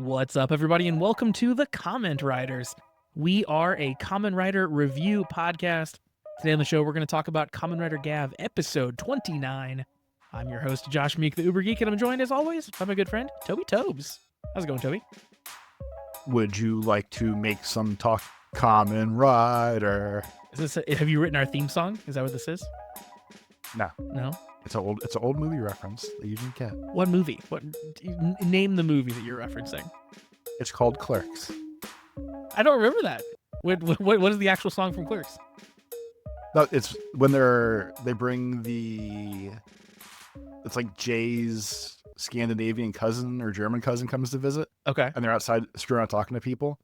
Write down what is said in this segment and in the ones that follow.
What's up, everybody, and welcome to the Comment Writers. We are a Kamen Rider review podcast. Today on the show, we're going to talk about Kamen Rider Gavv, episode 29. I'm your host, Josh Meek, the Uber Geek, and I'm joined, as always, by my good friend, Toby Tobes. How's it going, Toby? Would you like to make some talk, Kamen Rider? Have you written our theme song? Is that what this is? No. No? It's an old movie reference that you didn't get. What movie? Name the movie that you're referencing. It's called Clerks. I don't remember that. What is the actual song from Clerks? No, it's when they bring it's like Jay's Scandinavian cousin or German cousin comes to visit. Okay. And they're outside screwing around talking to people.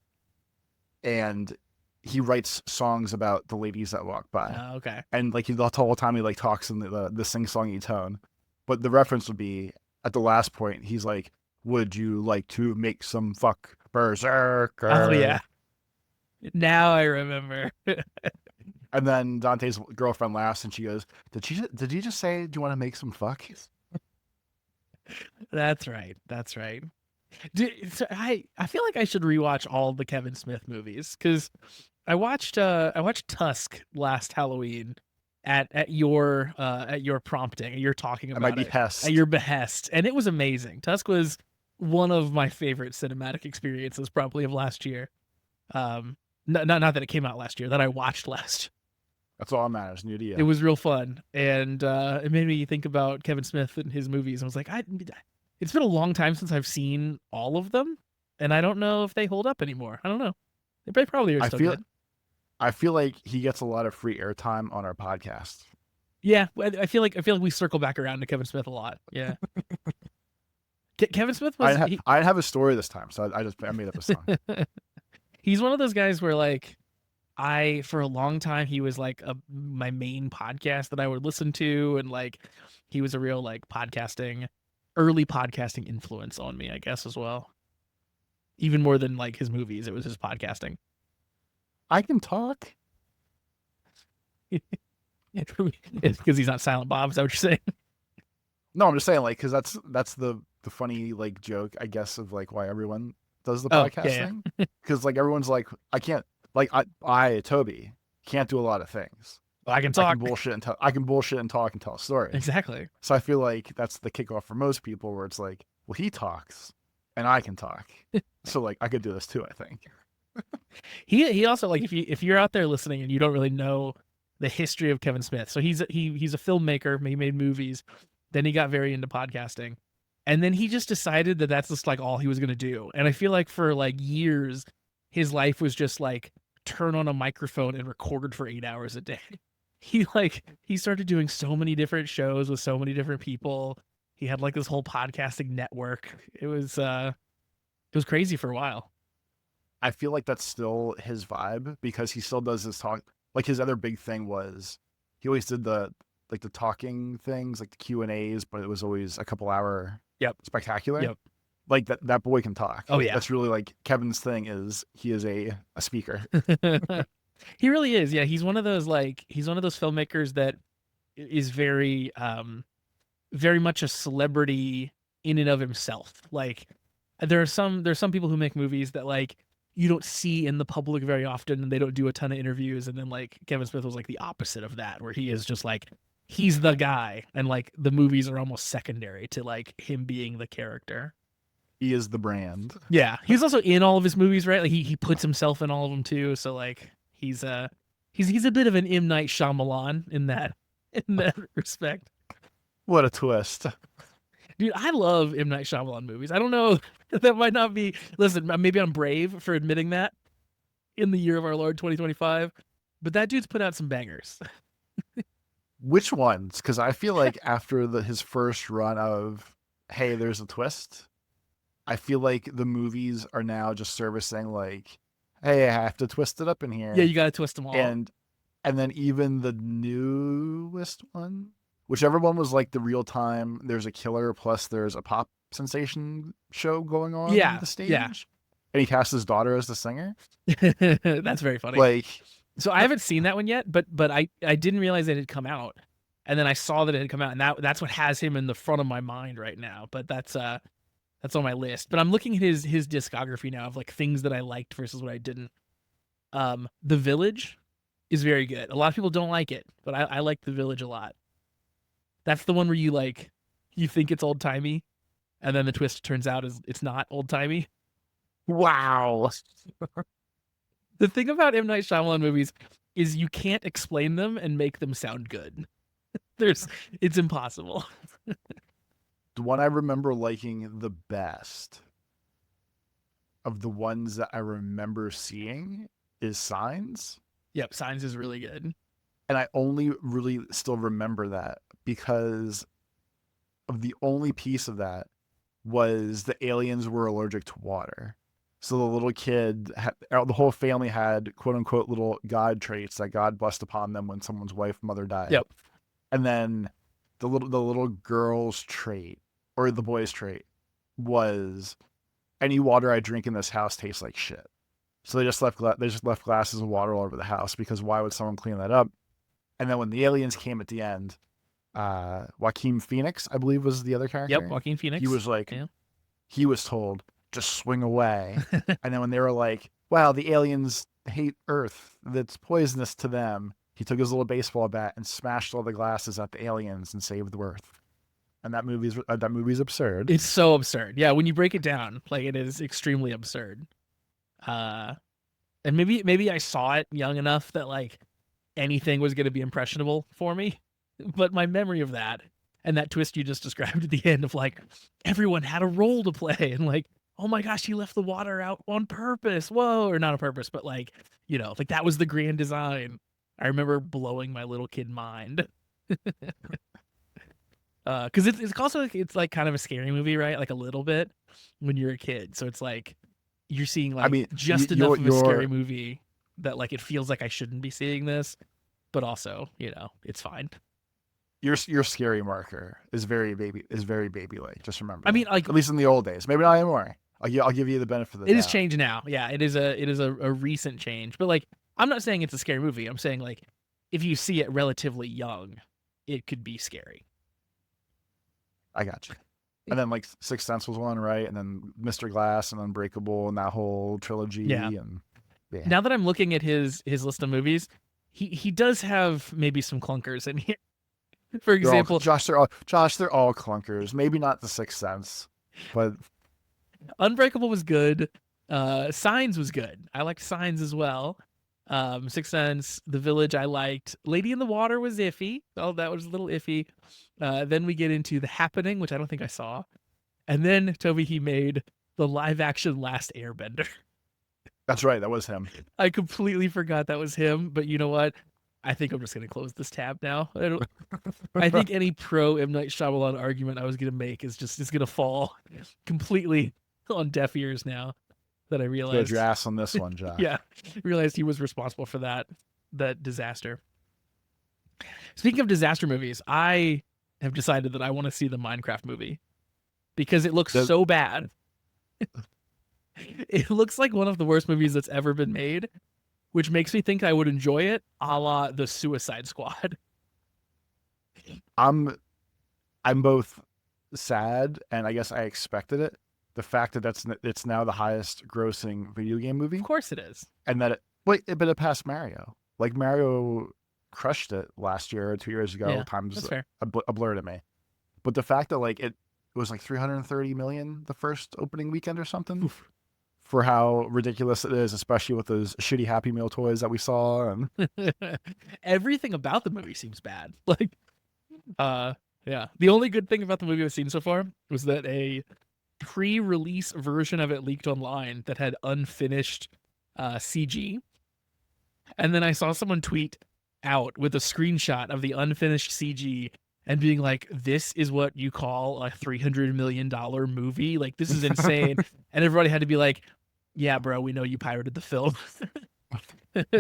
And he writes songs about the ladies that walk by. Okay. And like the whole time he like talks in the sing-songy tone. But the reference would be at the last point, he's like, would you like to make some fuck berserker? Oh, yeah. Now I remember. And then Dante's girlfriend laughs and she goes, Did you just say, do you want to make some fuck? That's right. That's right. So I feel like I should rewatch all the Kevin Smith movies because I watched Tusk last Halloween at your prompting. You're talking about at my behest. At your behest, and it was amazing. Tusk was one of my favorite cinematic experiences probably of last year. Not that it came out last year, that I watched last. That's all that matters. New to you. It was real fun, and it made me think about Kevin Smith and his movies. I was like, it's been a long time since I've seen all of them, and I don't know if they hold up anymore. I don't know. They probably are still good. I feel like he gets a lot of free airtime on our podcast. Yeah, I feel like we circle back around to Kevin Smith a lot. Yeah. Kevin Smith was. I have a story this time, so I made up a song. He's one of those guys where like for a long time he was like my main podcast that I would listen to, and like he was a real like early podcasting influence on me, I guess, as well. Even more than like his movies, it was his podcasting. I can talk. It's because he's not Silent Bob. Is that what you're saying? No, I'm just saying, like, because that's the funny like joke, I guess, of like why everyone does the podcast thing. Because like everyone's like, I can't, like I Toby can't do a lot of things. Well, I can talk. I can bullshit and talk and tell a story. Exactly. So I feel like that's the kickoff for most people, where it's like, well, he talks and I can talk, so like I could do this too. I think. He also, like, if you're out there listening and you don't really know the history of Kevin Smith, so he's a filmmaker. He made movies, then he got very into podcasting, and then he just decided that that's just like all he was gonna do. And I feel like for like years, his life was just like turn on a microphone and record for 8 hours a day. He started doing so many different shows with so many different people. He had like this whole podcasting network. It was crazy for a while. I feel like that's still his vibe because he still does his talk. Like his other big thing was he always did the talking things, like the Q&As, but it was always a couple hour spectacular. Yep. Like that boy can talk. Oh yeah. That's really like Kevin's thing, is he is a speaker. He really is. Yeah. He's one of those filmmakers that is very much a celebrity in and of himself. Like there's some people who make movies that like you don't see in the public very often, and they don't do a ton of interviews. And then like Kevin Smith was like the opposite of that, where he is just like, he's the guy, and like the movies are almost secondary to like him being the character. He is the brand. Yeah. He's also in all of his movies, right? Like he puts himself in all of them too. So like he's a bit of an M. Night Shyamalan in that respect. What a twist. Dude, I love M. Night Shyamalan movies. I don't know, that might not be, listen, maybe I'm brave for admitting that in the year of our Lord 2025, but that dude's put out some bangers. Which ones? Because I feel like after his first run of, hey, there's a twist, I feel like the movies are now just servicing like, hey, I have to twist it up in here. Yeah, you got to twist them all. And then even the newest one, whichever one was like the real time, there's a killer plus there's a pop sensation show going on on the stage. Yeah. And he cast his daughter as the singer. That's very funny. Like, so I haven't seen that one yet, but I didn't realize it had come out. And then I saw that it had come out, and that's what has him in the front of my mind right now. But that's That's on my list. But I'm looking at his discography now of like things that I liked versus what I didn't. The Village is very good. A lot of people don't like it, but I like The Village a lot. That's the one where you think it's old timey, and then the twist turns out is it's not old timey. Wow. The thing about M. Night Shyamalan movies is you can't explain them and make them sound good. It's impossible. The one I remember liking the best of the ones that I remember seeing is Signs. Yep, Signs is really good. And I only really still remember that because of the only piece of that was the aliens were allergic to water. So the little kid, the whole family had quote unquote little God traits that God blessed upon them when someone's mother died. Yep. And then the little girl's trait or the boy's trait was any water I drink in this house tastes like shit. So they just left glasses of water all over the house because why would someone clean that up? And then when the aliens came at the end, Joaquin Phoenix, I believe, was the other character. Yep, Joaquin Phoenix. He was like, he was told, just swing away. And then when they were like, wow, the aliens hate Earth, that's poisonous to them, he took his little baseball bat and smashed all the glasses at the aliens and saved the Earth. And that movie's absurd. It's so absurd. Yeah, when you break it down, like it is extremely absurd. And maybe I saw it young enough that like anything was going to be impressionable for me, but my memory of that and that twist you just described at the end of like everyone had a role to play and like, oh my gosh, he left the water out on purpose. Whoa, or not on purpose, but like, you know, like that was the grand design. I remember blowing my little kid mind. Because it's also like, it's like kind of a scary movie, right? Like a little bit when you're a kid, so it's like you're seeing like just enough of a scary movie that like it feels like I shouldn't be seeing this, but also, you know, it's fine. Your scary marker is very baby like. Just remember. I mean, like at least in the old days, maybe not anymore. I'll give you the benefit of the doubt. It has changed now. Yeah, it is a recent change. But like, I'm not saying it's a scary movie. I'm saying like, if you see it relatively young, it could be scary. I got you. And then like Sixth Sense was one, right? And then Mr. Glass and Unbreakable and that whole trilogy. Yeah. And yeah. Now that I'm looking at his list of movies, he does have maybe some clunkers in here. For example, Josh, they're all clunkers. Maybe not The Sixth Sense, but Unbreakable was good. Signs was good. I liked Signs as well. Sixth Sense, The Village I liked. Lady in the Water was iffy. Oh, that was a little iffy. Then we get into The Happening, which I don't think I saw. And then, Toby, he made the live-action Last Airbender. That's right. That was him. I completely forgot that was him, but you know what? I think I'm just going to close this tab now. I think any pro M. Night Shyamalan argument I was going to make is going to fall completely on deaf ears now that I realized. Put your ass on this one, Josh. Yeah, realized he was responsible for that disaster. Speaking of disaster movies, I have decided that I want to see the Minecraft movie because it looks so bad. It looks like one of the worst movies that's ever been made, which makes me think I would enjoy it, a la The Suicide Squad. I'm both sad and I guess I expected it. The fact that it's now the highest grossing video game movie. Of course it is. And that but it passed Mario. Like Mario crushed it last year or 2 years ago. Yeah, Time's that's fair. a blur to me. But the fact that like it was like 330 million the first opening weekend or something. Oof. For how ridiculous it is, especially with those shitty Happy Meal toys that we saw. And everything about the movie seems bad. Like, yeah. The only good thing about the movie I've seen so far was that a pre-release version of it leaked online that had unfinished CG. And then I saw someone tweet out with a screenshot of the unfinished CG and being like, this is what you call a $300 million movie? Like, this is insane. And everybody had to be like, yeah, bro, we know you pirated the film.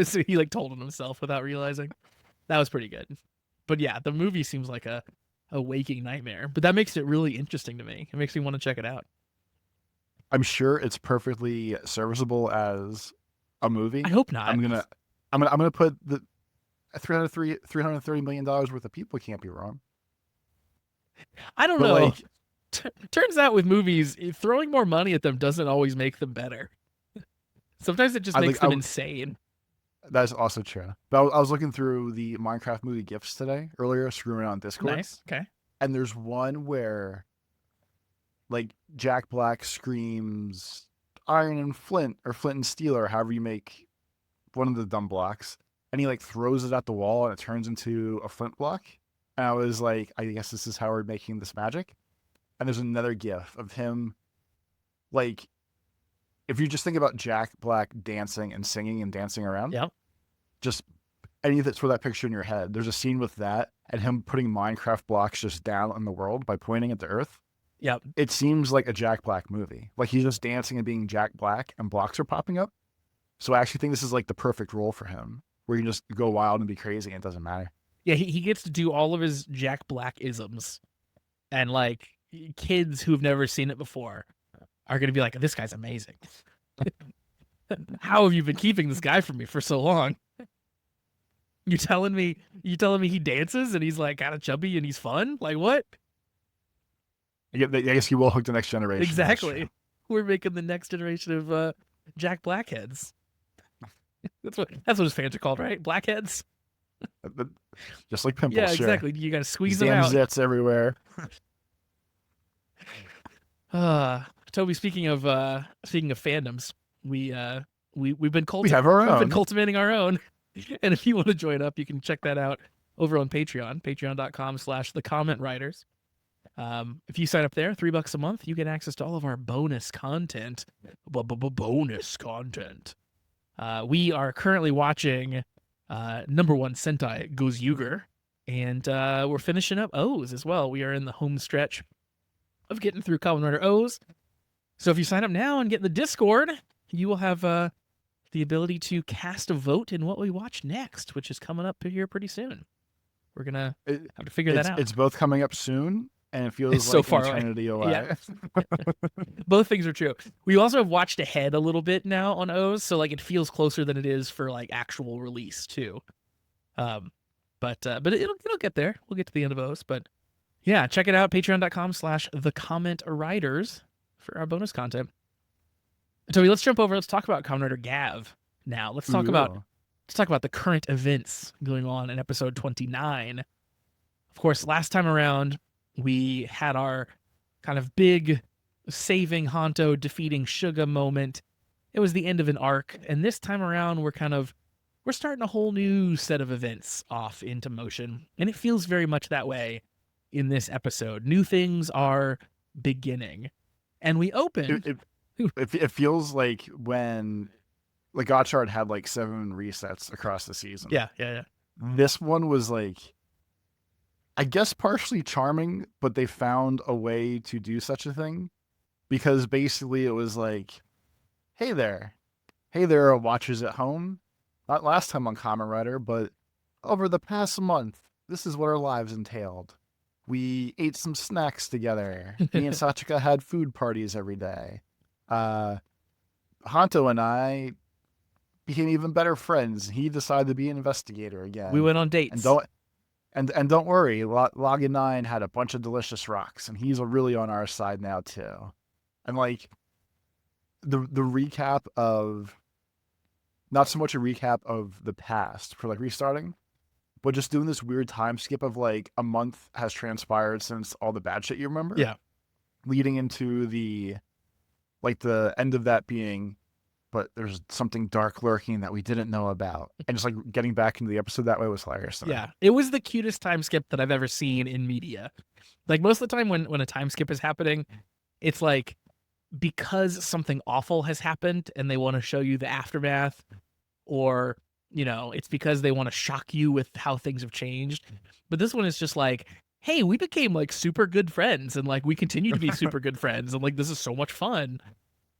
So he like told on himself without realizing. That was pretty good. But yeah, the movie seems like a waking nightmare. But that makes it really interesting to me. It makes me want to check it out. I'm sure it's perfectly serviceable as a movie. I hope not. I'm gonna put the $330 million worth of people can't be wrong. I don't know. Like, Turns out with movies, throwing more money at them doesn't always make them better. Sometimes it just makes them insane. That's also true. But I was looking through the Minecraft movie gifs today, earlier, screwing on Discord. Nice. Okay. And there's one where, like, Jack Black screams iron and flint, or flint and steel, or however you make one of the dumb blocks. And he, like, throws it at the wall and it turns into a flint block. And I was like, I guess this is how we're making this magic. And there's another gif of him, like, if you just think about Jack Black dancing and singing and dancing around, Yep. just any that's for that picture in your head. There's a scene with that and him putting Minecraft blocks just down on the world by pointing at the earth. Yep. It seems like a Jack Black movie. Like he's just dancing and being Jack Black and blocks are popping up. So I actually think this is like the perfect role for him, where you can just go wild and be crazy and it doesn't matter. Yeah, he gets to do all of his Jack Black isms, and like kids who've never seen it before are going to be like, this guy's amazing. How have you been keeping this guy from me for so long? You telling me he dances and he's like kind of chubby and he's fun? Like what? I guess you will hook the next generation. Exactly. We're making the next generation of Jack Blackheads. That's what his fans are called, right? Blackheads. Just like pimples. Yeah, sure. exactly. You got to squeeze them out. Zits everywhere. Toby, speaking of fandoms, we've been cultivating our own. And if you want to join up, you can check that out over on Patreon, patreon.com/thecommentwriters. If you sign up there, $3 a month, you get access to all of our bonus content. Bonus content. We are currently watching number 1 Sentai Goes Yuger, and we're finishing up O's as well. We are in the home stretch of getting through Kamen Rider O's. So if you sign up now and get in the Discord, you will have the ability to cast a vote in what we watch next, which is coming up here pretty soon. We're gonna have to figure that out. It's both coming up soon, and it feels it's like so far eternity away. Yeah. Both things are true. We also have watched ahead a little bit now on O's, so like it feels closer than it is for like actual release too. But it'll get there. We'll get to the end of O's, but yeah, check it out, patreon.com/thecommentwriters for our bonus content. Toby, let's jump over. Let's talk about Kamen Rider Gavv now. Let's talk about the current events going on in episode 29. Of course, last time around, we had our kind of big saving Honto, defeating Suga moment. It was the end of an arc, and this time around, we're starting a whole new set of events off into motion, and it feels very much that way in this episode. New things are beginning, and we open. It feels like when like Gotchard had like 7 resets across the season. Yeah. This one was like, I guess partially charming, but they found a way to do such a thing, because basically it was like, hey there, watchers at home. Not last time on Kamen Rider, but over the past month, this is what our lives entailed. We ate some snacks together. Me and Sachika had food parties every day. Honto and I became even better friends. He decided to be an investigator again. We went on dates. And don't worry, Login 9 had a bunch of delicious rocks, and he's really on our side now too. And like the recap of, not so much a recap of the past for like restarting, but just doing this weird time skip of like a month has transpired since all the bad shit you remember. Yeah. Leading into the end of that being, but there's something dark lurking that we didn't know about. And just like getting back into the episode that way was hilarious. Yeah. It was the cutest time skip that I've ever seen in media. Like most of the time when a time skip is happening, it's like because something awful has happened and they want to show you the aftermath, or, you know, it's because they want to shock you with how things have changed. But this one is just like, hey, we became like super good friends, and like we continue to be super good friends, and like this is so much fun.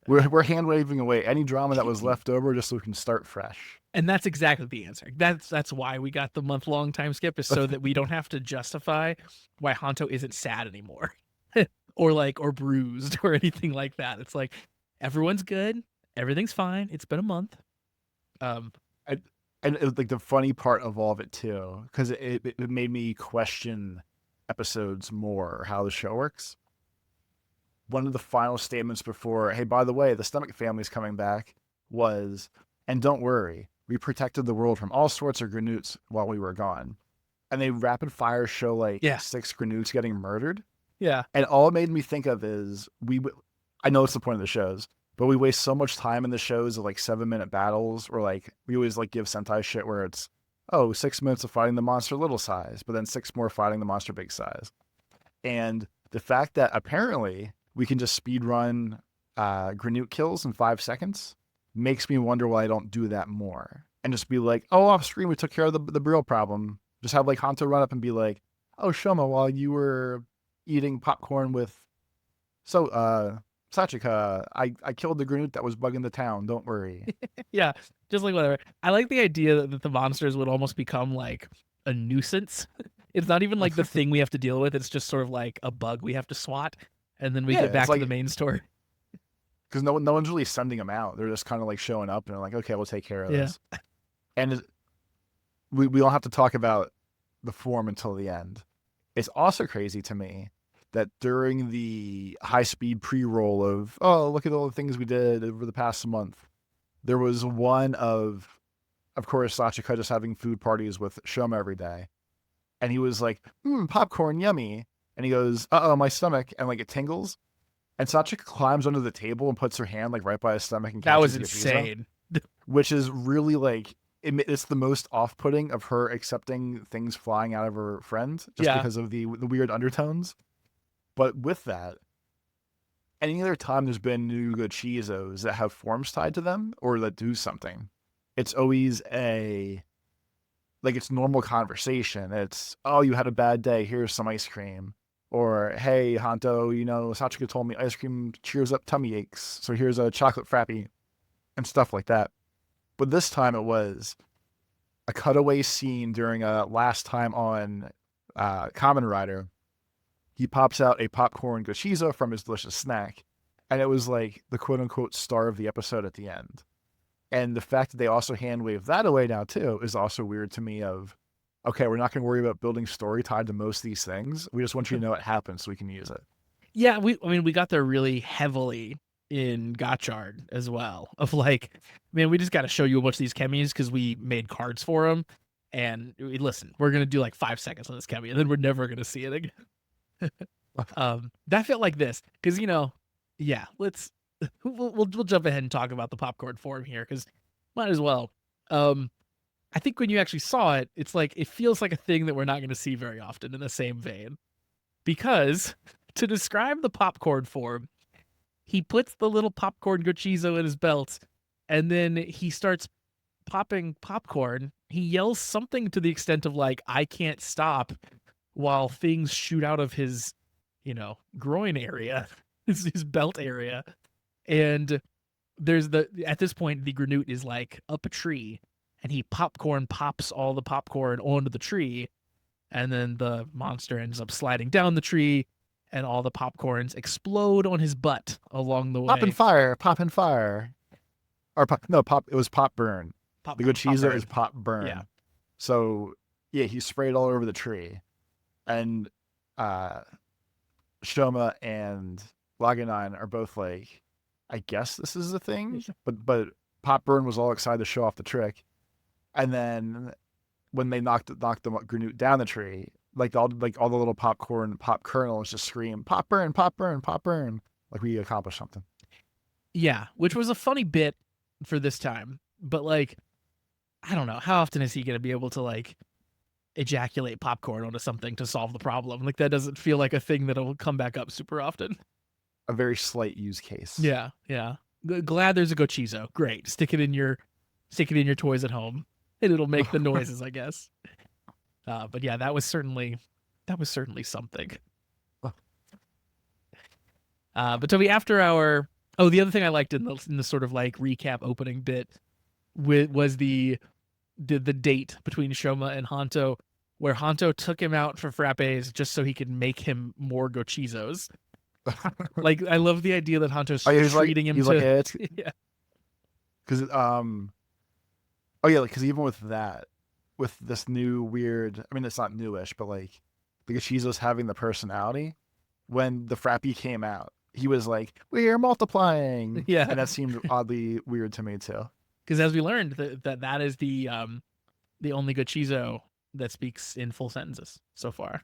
We're hand waving away any drama that was left over just so we can start fresh. And that's exactly the answer. That's why we got the month-long time skip, is so that we don't have to justify why Honto isn't sad anymore. or bruised or anything like that. It's like everyone's good, everything's fine. It's been a month. And it was like the funny part of all of it too, because it made me question episodes more, how the show works. one of the final statements before, hey, by the way, the stomach family's coming back was, and don't worry, we protected the world from all sorts of Granutes while we were gone. And they rapid fire show like Yeah. 6 Granutes getting murdered. Yeah. And all it made me think of is I know it's the point of the shows, but we waste so much time in the shows of like 7-minute battles, or like we always like give Sentai shit where it's, oh, 6 minutes of fighting the monster little size, but then 6 more fighting the monster big size. And the fact that apparently we can just speed run Granute kills in 5 seconds makes me wonder why I don't do that more. And just be like, oh, off screen we took care of the real problem. Just have like Hanto run up and be like, oh, Shoma, while you were eating popcorn with Sachika, I killed the Granute that was bugging the town. Don't worry. Yeah, just like whatever. I like the idea that the monsters would almost become like a nuisance. It's not even like the thing we have to deal with. It's just sort of like a bug we have to swat, and then we Yeah, get back it's to like- the main story. Because no one's really sending them out. They're just kind of like showing up and they're like, okay, we'll take care of Yeah. this. And we don't have to talk about the form until the end. It's also crazy to me that during the high-speed pre-roll of, oh, look at all the things we did over the past month, there was one of course, Sachika just having food parties with Shoma every day. And he was like, popcorn, yummy. And he goes, uh-oh, my stomach. And like it tingles. And Sachika climbs under the table and puts her hand like right by his stomach and That was catches the pizza, insane. which is really like, it's the most off-putting of her accepting things flying out of her friend just Yeah. because of the weird undertones. But with that, any other time there's been new Gochizos that have forms tied to them or that do something, it's always it's normal conversation. It's, oh, you had a bad day, here's some ice cream. Or, hey, Hanto, Sachika told me ice cream cheers up tummy aches, so here's a chocolate frappy, and stuff like that. But this time it was a cutaway scene during a last time on Kamen Rider. He pops out a popcorn Gochizo from his delicious snack, and it was like the quote-unquote star of the episode at the end. And the fact that they also hand-wave that away now, too, is also weird to me of, okay, we're not going to worry about building story tied to most of these things. We just want you to know it happened so we can use it. Yeah, we got there really heavily in Gotchard as well. Of like, man, we just got to show you a bunch of these chemis because we made cards for them. And listen, we're gonna do like 5 seconds on this chemi, and then we're never gonna see it again. That felt like this because yeah. Let's we'll jump ahead and talk about the popcorn form here because might as well. I think when you actually saw it, it's like it feels like a thing that we're not going to see very often in the same vein. Because to describe the popcorn form, he puts the little popcorn Gochizo in his belt, and then he starts popping popcorn. He yells something to the extent of like, I can't stop, while things shoot out of his, groin area, his belt area. And there's at this point, the Granute is like up a tree, and he pops all the popcorn onto the tree, and then the monster ends up sliding down the tree, and all the popcorns explode on his butt along the way. Pop and fire. Or it was pop burn. The Gochizo is pop burn. Yeah. So, yeah, he sprayed all over the tree. And Shoma and Laganine are both like, I guess this is a thing? But pop burn was all excited to show off the trick. And then when they knocked the Granute down the tree, all the little popcorn pop kernels just scream, pop burn, pop burn, pop burn. Like we accomplished something. Yeah, which was a funny bit for this time. But like, I don't know, how often is he going to be able to like ejaculate popcorn onto something to solve the problem? Like that doesn't feel like a thing that'll come back up super often. A very slight use case. Yeah. Glad there's a Gochizo. Great. Stick it in your toys at home, and it'll make the noises, I guess. But yeah, that was certainly something. But Toby, after the other thing I liked in the sort of like recap opening bit was the date between Shoma and Hanto, where Hanto took him out for frappes just so he could make him more Gochizos. Like, I love the idea that Hanto's treating him to. Like, yeah. Because even with that, with this new weird, I mean, it's not newish, but like the Gochizos having the personality. When the frappy came out, he was like, "We're multiplying," Yeah, and that seemed oddly weird to me too. because as we learned that is the only good Chizo that speaks in full sentences so far.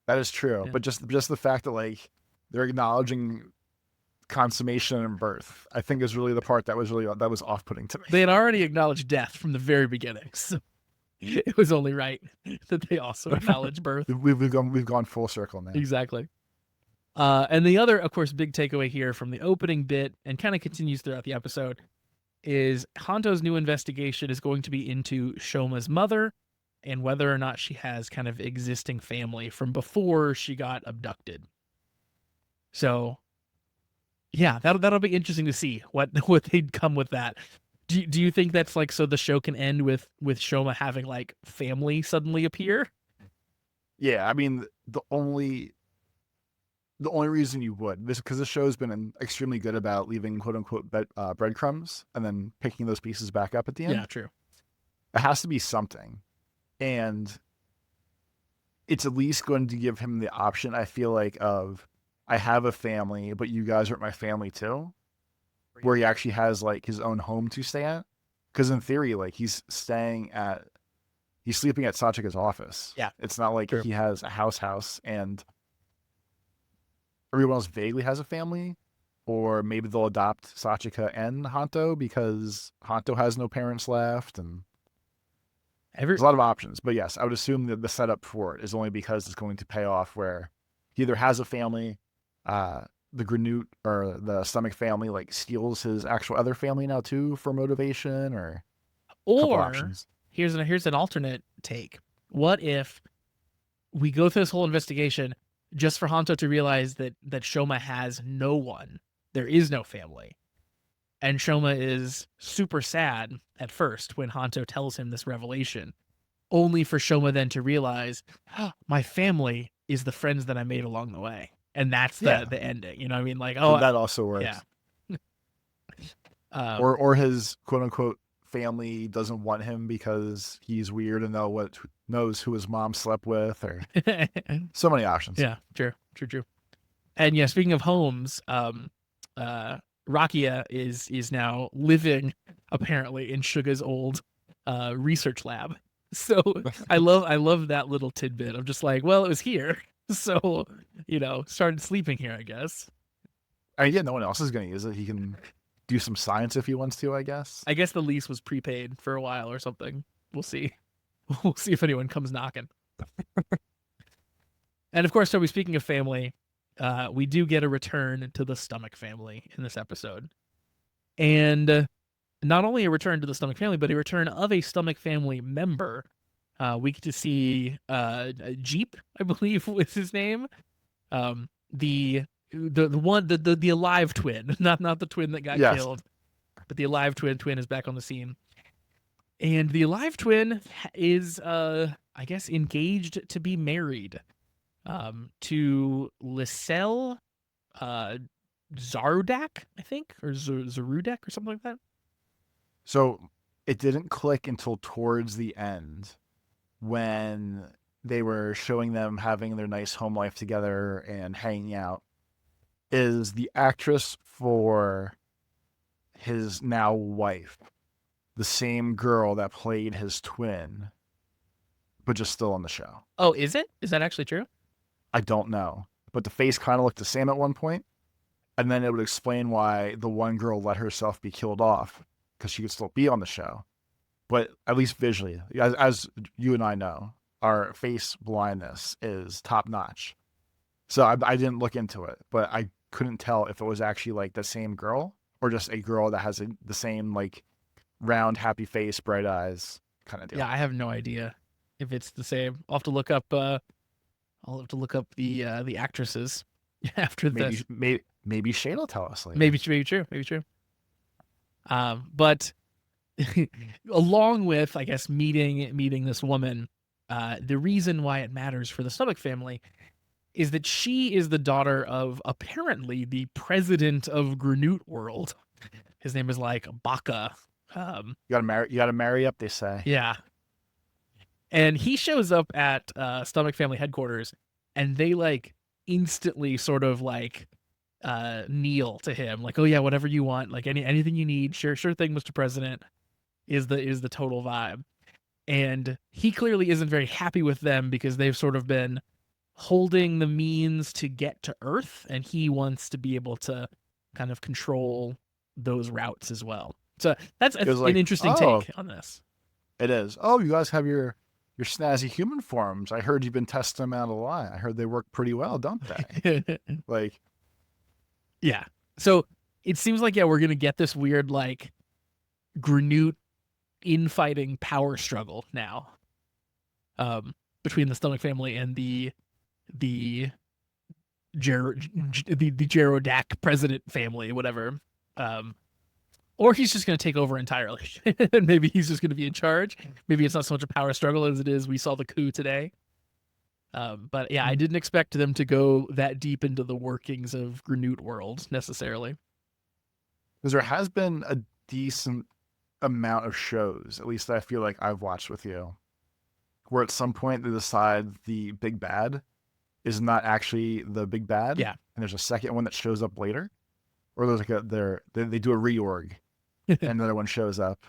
That is true, Yeah. but just the fact that like they're acknowledging consummation and birth, I think is really the part that was off putting to me. They had already acknowledged death from the very beginning, so it was only right that they also acknowledge birth. We've gone full circle now. Exactly. And the other, of course, big takeaway here from the opening bit and kind of continues throughout the episode is Hanto's new investigation is going to be into Shoma's mother and whether or not she has kind of existing family from before she got abducted. So, yeah, that'll be interesting to see what they'd come with that. Do you think that's like so the show can end with Shoma having like family suddenly appear? Yeah, I mean the only reason you would this because the show's been extremely good about leaving quote unquote breadcrumbs and then picking those pieces back up at the end. Yeah, true. It has to be something, and it's at least going to give him the option. I feel like of I have a family, but you guys aren't my family too. Where he actually has like his own home to stay at, because in theory, like he's sleeping at Sachika's office. Yeah, it's not like true. he has a house, and everyone else vaguely has a family, or maybe they'll adopt Sachika and Hanto because Hanto has no parents left, and there's a lot of options. But yes, I would assume that the setup for it is only because it's going to pay off where he either has a family, the Granute or the Stomach family like steals his actual other family now too for motivation, or a couple options. Here's an alternate take. What if we go through this whole investigation just for Hanto to realize that Shoma has no one. There is no family. And Shoma is super sad at first when Hanto tells him this revelation, only for Shoma then to realize, oh, my family is the friends that I made along the way. And that's the ending. You know what I mean? Like, oh, so that also works. Yeah. Or his quote unquote family doesn't want him because he's weird and knows who his mom slept with, or so many options. Yeah, true. And yeah, speaking of homes, Rakia is now living apparently in Suga's old research lab. So I love that little tidbit of just like, well, it was here, so started sleeping here, I guess. I mean, yeah, no one else is going to use it. He can do some science if he wants to, I guess. I guess the lease was prepaid for a while or something. We'll see. We'll see if anyone comes knocking. And of course, Toby, speaking of family, we do get a return to the Stomach family in this episode. And not only a return to the Stomach family, but a return of a Stomach family member. We get to see Jeep, I believe was his name. The alive twin, not the twin that got killed, but the alive twin is back on the scene. And the alive twin is, I guess, engaged to be married to Lisel Zarudak, I think, or Zarudek or something like that. So it didn't click until towards the end when they were showing them having their nice home life together and hanging out. Is the actress for his now wife the same girl that played his twin, but just still on the show? Oh, is it? Is that actually true? I don't know, but the face kind of looked the same at one point, and then it would explain why the one girl let herself be killed off because she could still be on the show. But at least visually, as you and I know, our face blindness is top notch. So I didn't look into it, but I couldn't tell if it was actually like the same girl or just a girl that has the same like round, happy face, bright eyes kind of deal. Yeah, I have no idea if it's the same. I'll have to look up. I'll have to look up the actresses after this. Maybe Shane will tell us later. Maybe true. But along with, I guess, meeting this woman, the reason why it matters for the Stomach family is that she is the daughter of apparently the president of Granute World. His name is like Baka. You gotta marry up, they say. Yeah. And he shows up at Stomach family headquarters, and they like instantly sort of like kneel to him, like, oh yeah, whatever you want, like anything you need, sure thing, Mr. President, is the total vibe. And he clearly isn't very happy with them because they've sort of been holding the means to get to Earth, and he wants to be able to kind of control those routes as well. So that's It was an like, interesting oh, take on this. it is. Oh, you guys have your snazzy human forms. I heard you've been testing them out a lot. I heard they work pretty well, don't they? Like, Yeah. So it seems like, yeah, we're gonna get this weird like Granute infighting power struggle now, between the Stomach family and the the Gerodak president family, whatever. Or he's just going to take over entirely, and maybe he's just going to be in charge. Maybe it's not so much a power struggle as it is we saw the coup today. But yeah, I didn't expect them to go that deep into the workings of Granute world necessarily. because there has been a decent amount of shows, at least I feel like I've watched with you, where at some point they decide the big bad is not actually the big bad. Yeah. And there's a second one that shows up later. Or there's like they do a reorg and another one shows up.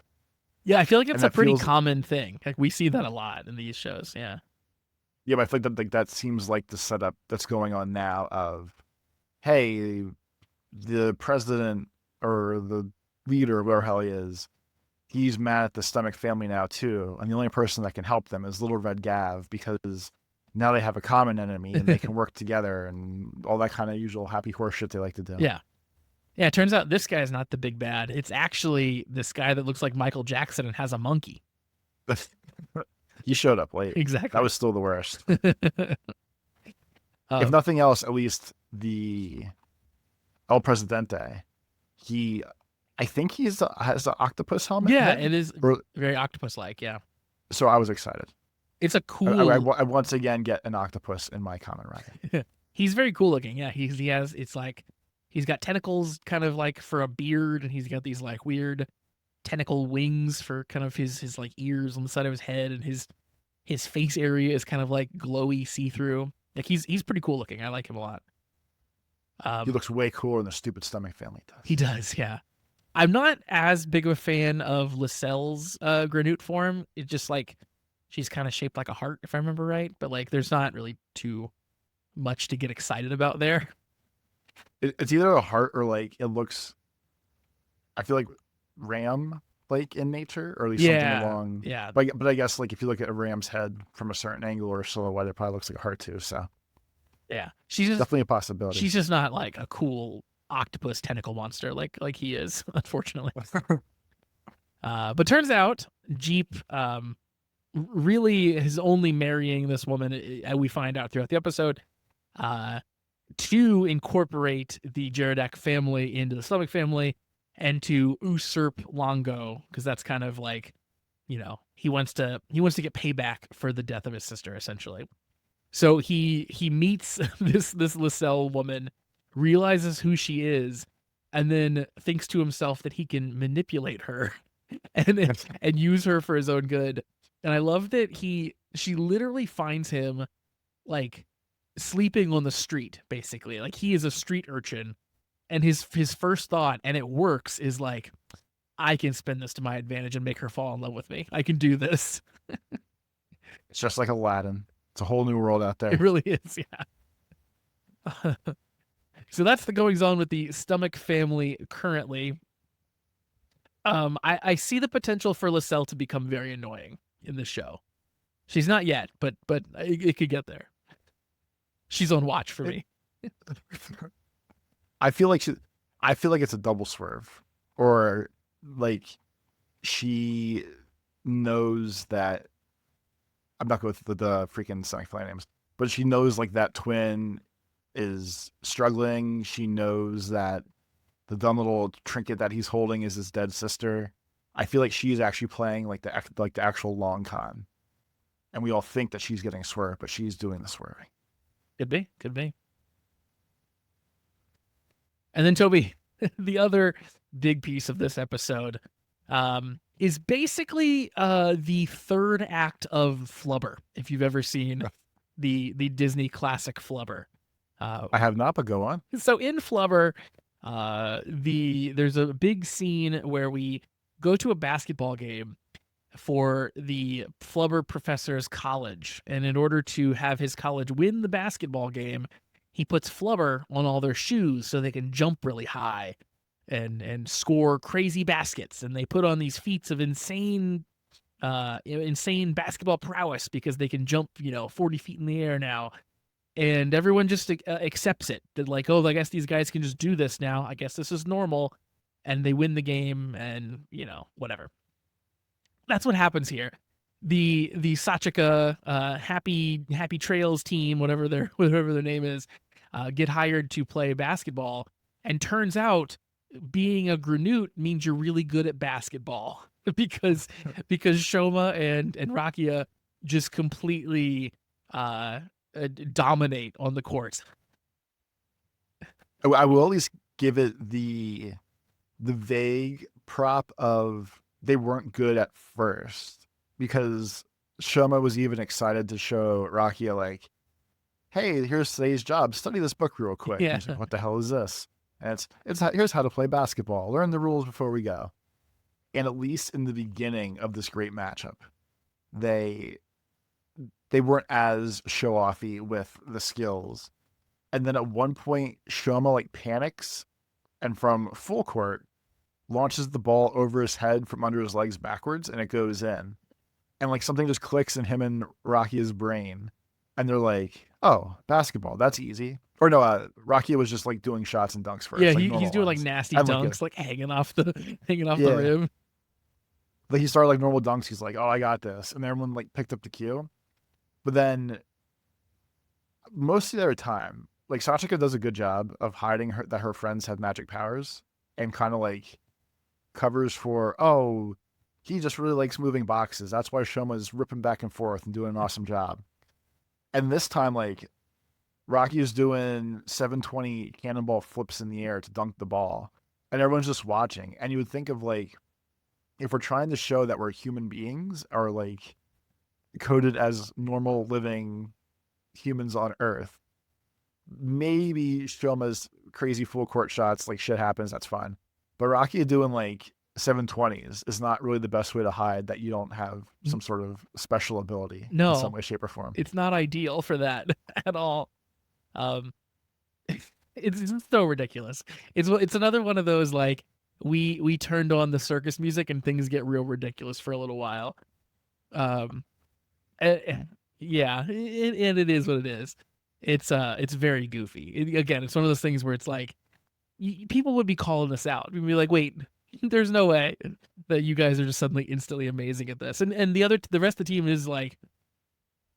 Yeah, I feel like it's a that pretty feels- common thing. Like we see that a lot in these shows. Yeah. Yeah, but I feel like that seems like the setup that's going on now of, hey, the president or the leader, whatever hell he is, he's mad at the Stomach family now too. And the only person that can help them is Little Red Gavv, because now they have a common enemy and they can work together and all that kind of usual happy horse shit they like to do. Yeah. Yeah, it turns out this guy's not the big bad. It's actually this guy that looks like Michael Jackson and has a monkey. He showed up late. Exactly. That was still the worst. If Um, nothing else, at least the El Presidente, I think has an octopus helmet. yeah, head? it is Or- very octopus-like. Yeah, So I was excited. it's a cool. I once again get an octopus in my Kamen Rider. He's very cool looking. Yeah, he has. It's like he's got tentacles, kind of like for a beard, and he's got these like weird tentacle wings for kind of his like ears on the side of his head, and his face area is kind of like glowy, see through. Like he's pretty cool looking. I like him a lot. He looks way cooler than the stupid Stomach family does. He does, yeah. I'm not as big of a fan of Lascelles' Granute form. It's just like she's kind of shaped like a heart, if I remember right. But like, there's not really too much to get excited about there. It's either a heart or like it looks. I feel like ram like in nature, or at least something along. Yeah, But I guess like if you look at a ram's head from a certain angle or silhouette, it probably looks like a heart too. So yeah. She's just definitely a possibility. she's just not like a cool octopus tentacle monster like he is, unfortunately. But turns out Jeep really is only marrying this woman, we find out throughout the episode, to incorporate the Gerodak family into the Stomach family and to usurp Longo, because that's kind of like, you know, he wants to get payback for the death of his sister, essentially. So he meets this Lascelles woman, realizes who she is, and then thinks to himself that he can manipulate her and use her for his own good. And I love that she literally finds him like sleeping on the street, basically. Like he is a street urchin, and his first thought, and it works, is like, I can spin this to my advantage and make her fall in love with me. I can do this. It's just like Aladdin. It's a whole new world out there. It really is, yeah. So that's the goings on with the Stomach family currently. I see the potential for Lascelles to become very annoying in this show. She's not yet, but it could get there. She's on watch for me. I feel like it's a double swerve, or like she knows that. I'm not going with the freaking Sonic Fly names, but she knows like that twin is struggling. She knows that the dumb little trinket that he's holding is his dead sister. I feel like she's actually playing like the actual long con, and we all think that she's getting swerved, but she's doing the swerving. Could be. And then Toby, the other big piece of this episode, is basically the third act of Flubber. If you've ever seen the Disney classic Flubber, Uh, I have not, but go on. so in Flubber, there's a big scene where we go to a basketball game for the Flubber professor's college, and in order to have his college win the basketball game, he puts Flubber on all their shoes so they can jump really high and score crazy baskets. And they put on these feats of insane basketball prowess because they can jump 40 feet in the air now, and everyone just accepts it. That like, oh, I guess these guys can just do this now. I guess this is normal, and they win the game, and whatever. That's what happens here. The Sachika Happy Trails team, whatever their name is, get hired to play basketball, and turns out being a Granute means you're really good at basketball because Shoma and Rakia just completely dominate on the court. I will at least give it the vague prop of they weren't good at first, because Shoma was even excited to show Rakia like, hey, here's today's job. Study this book real quick. Yeah. And he's like, what the hell is this? And here's how to play basketball. Learn the rules before we go. And at least in the beginning of this great matchup, they weren't as show-offy with the skills. And then at one point, Shoma like panics, and from full court launches the ball over his head from under his legs backwards, and it goes in. And like something just clicks in him and Rakia's brain, and they're like, "Oh, basketball, that's easy." Or no, Rakia was just like doing shots and dunks first. Yeah, like he's doing like nasty dunks, like hanging off the rim. Like he started like normal dunks. He's like, "Oh, I got this," and everyone like picked up the cue. But then most of their time, like Sachika does a good job of hiding that her friends have magic powers, and kind of like covers for, oh, he just really likes moving boxes. That's why Shoma's ripping back and forth and doing an awesome job. And this time, like, Rocky is doing 720 cannonball flips in the air to dunk the ball, and everyone's just watching. And you would think of like, if we're trying to show that we're human beings, are like coded as normal living humans on Earth, maybe Shoma's crazy full court shots, like shit happens, that's fine. But Rocky doing like 720s is not really the best way to hide that you don't have some sort of special ability in some way, shape, or form. It's not ideal for that at all. It's so ridiculous. It's another one of those like we turned on the circus music and things get real ridiculous for a little while. Yeah, and it is what it is. It's very goofy. Again, it's one of those things where it's like people would be calling us out. We'd be like, wait, there's no way that you guys are just suddenly instantly amazing at this. And the rest of the team is like,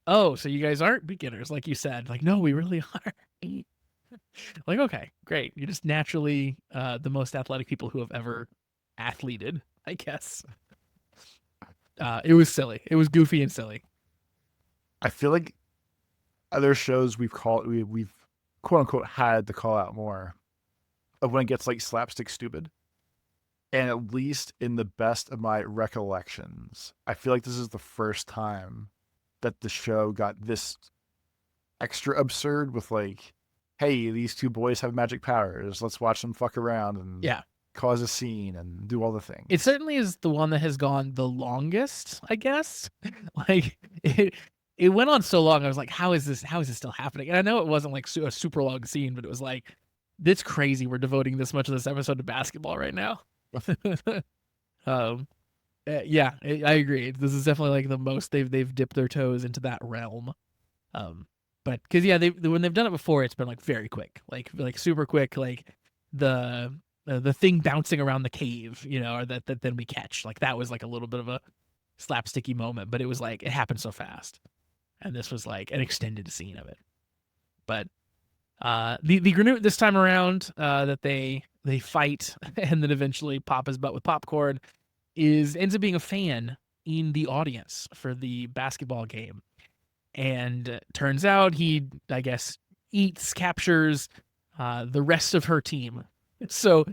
oh, so you guys aren't beginners, like you said. Like, no, we really are. Like, okay, great. You're just naturally the most athletic people who have ever athleted, I guess. It was silly. It was goofy and silly. I feel like other shows we've quote unquote had to call out more of when it gets like slapstick stupid. And at least in the best of my recollections, I feel like this is the first time that the show got this extra absurd with like, hey, these two boys have magic powers. Let's watch them fuck around and cause a scene and do all the things. It certainly is the one that has gone the longest, I guess. Like it went on so long. I was like, how is this still happening? And I know it wasn't like a super long scene, but it was like, it's crazy. We're devoting this much of this episode to basketball right now. Yeah, I agree. This is definitely like the most they've dipped their toes into that realm. But because when they've done it before, it's been like very quick, like super quick, like the thing bouncing around the cave, or that then we catch. Like that was like a little bit of a slapsticky moment, but it was like it happened so fast, and this was like an extended scene of it. But the Granute this time around that they fight and then eventually pop his butt with popcorn ends up being a fan in the audience for the basketball game. And turns out he, I guess, captures the rest of her team. So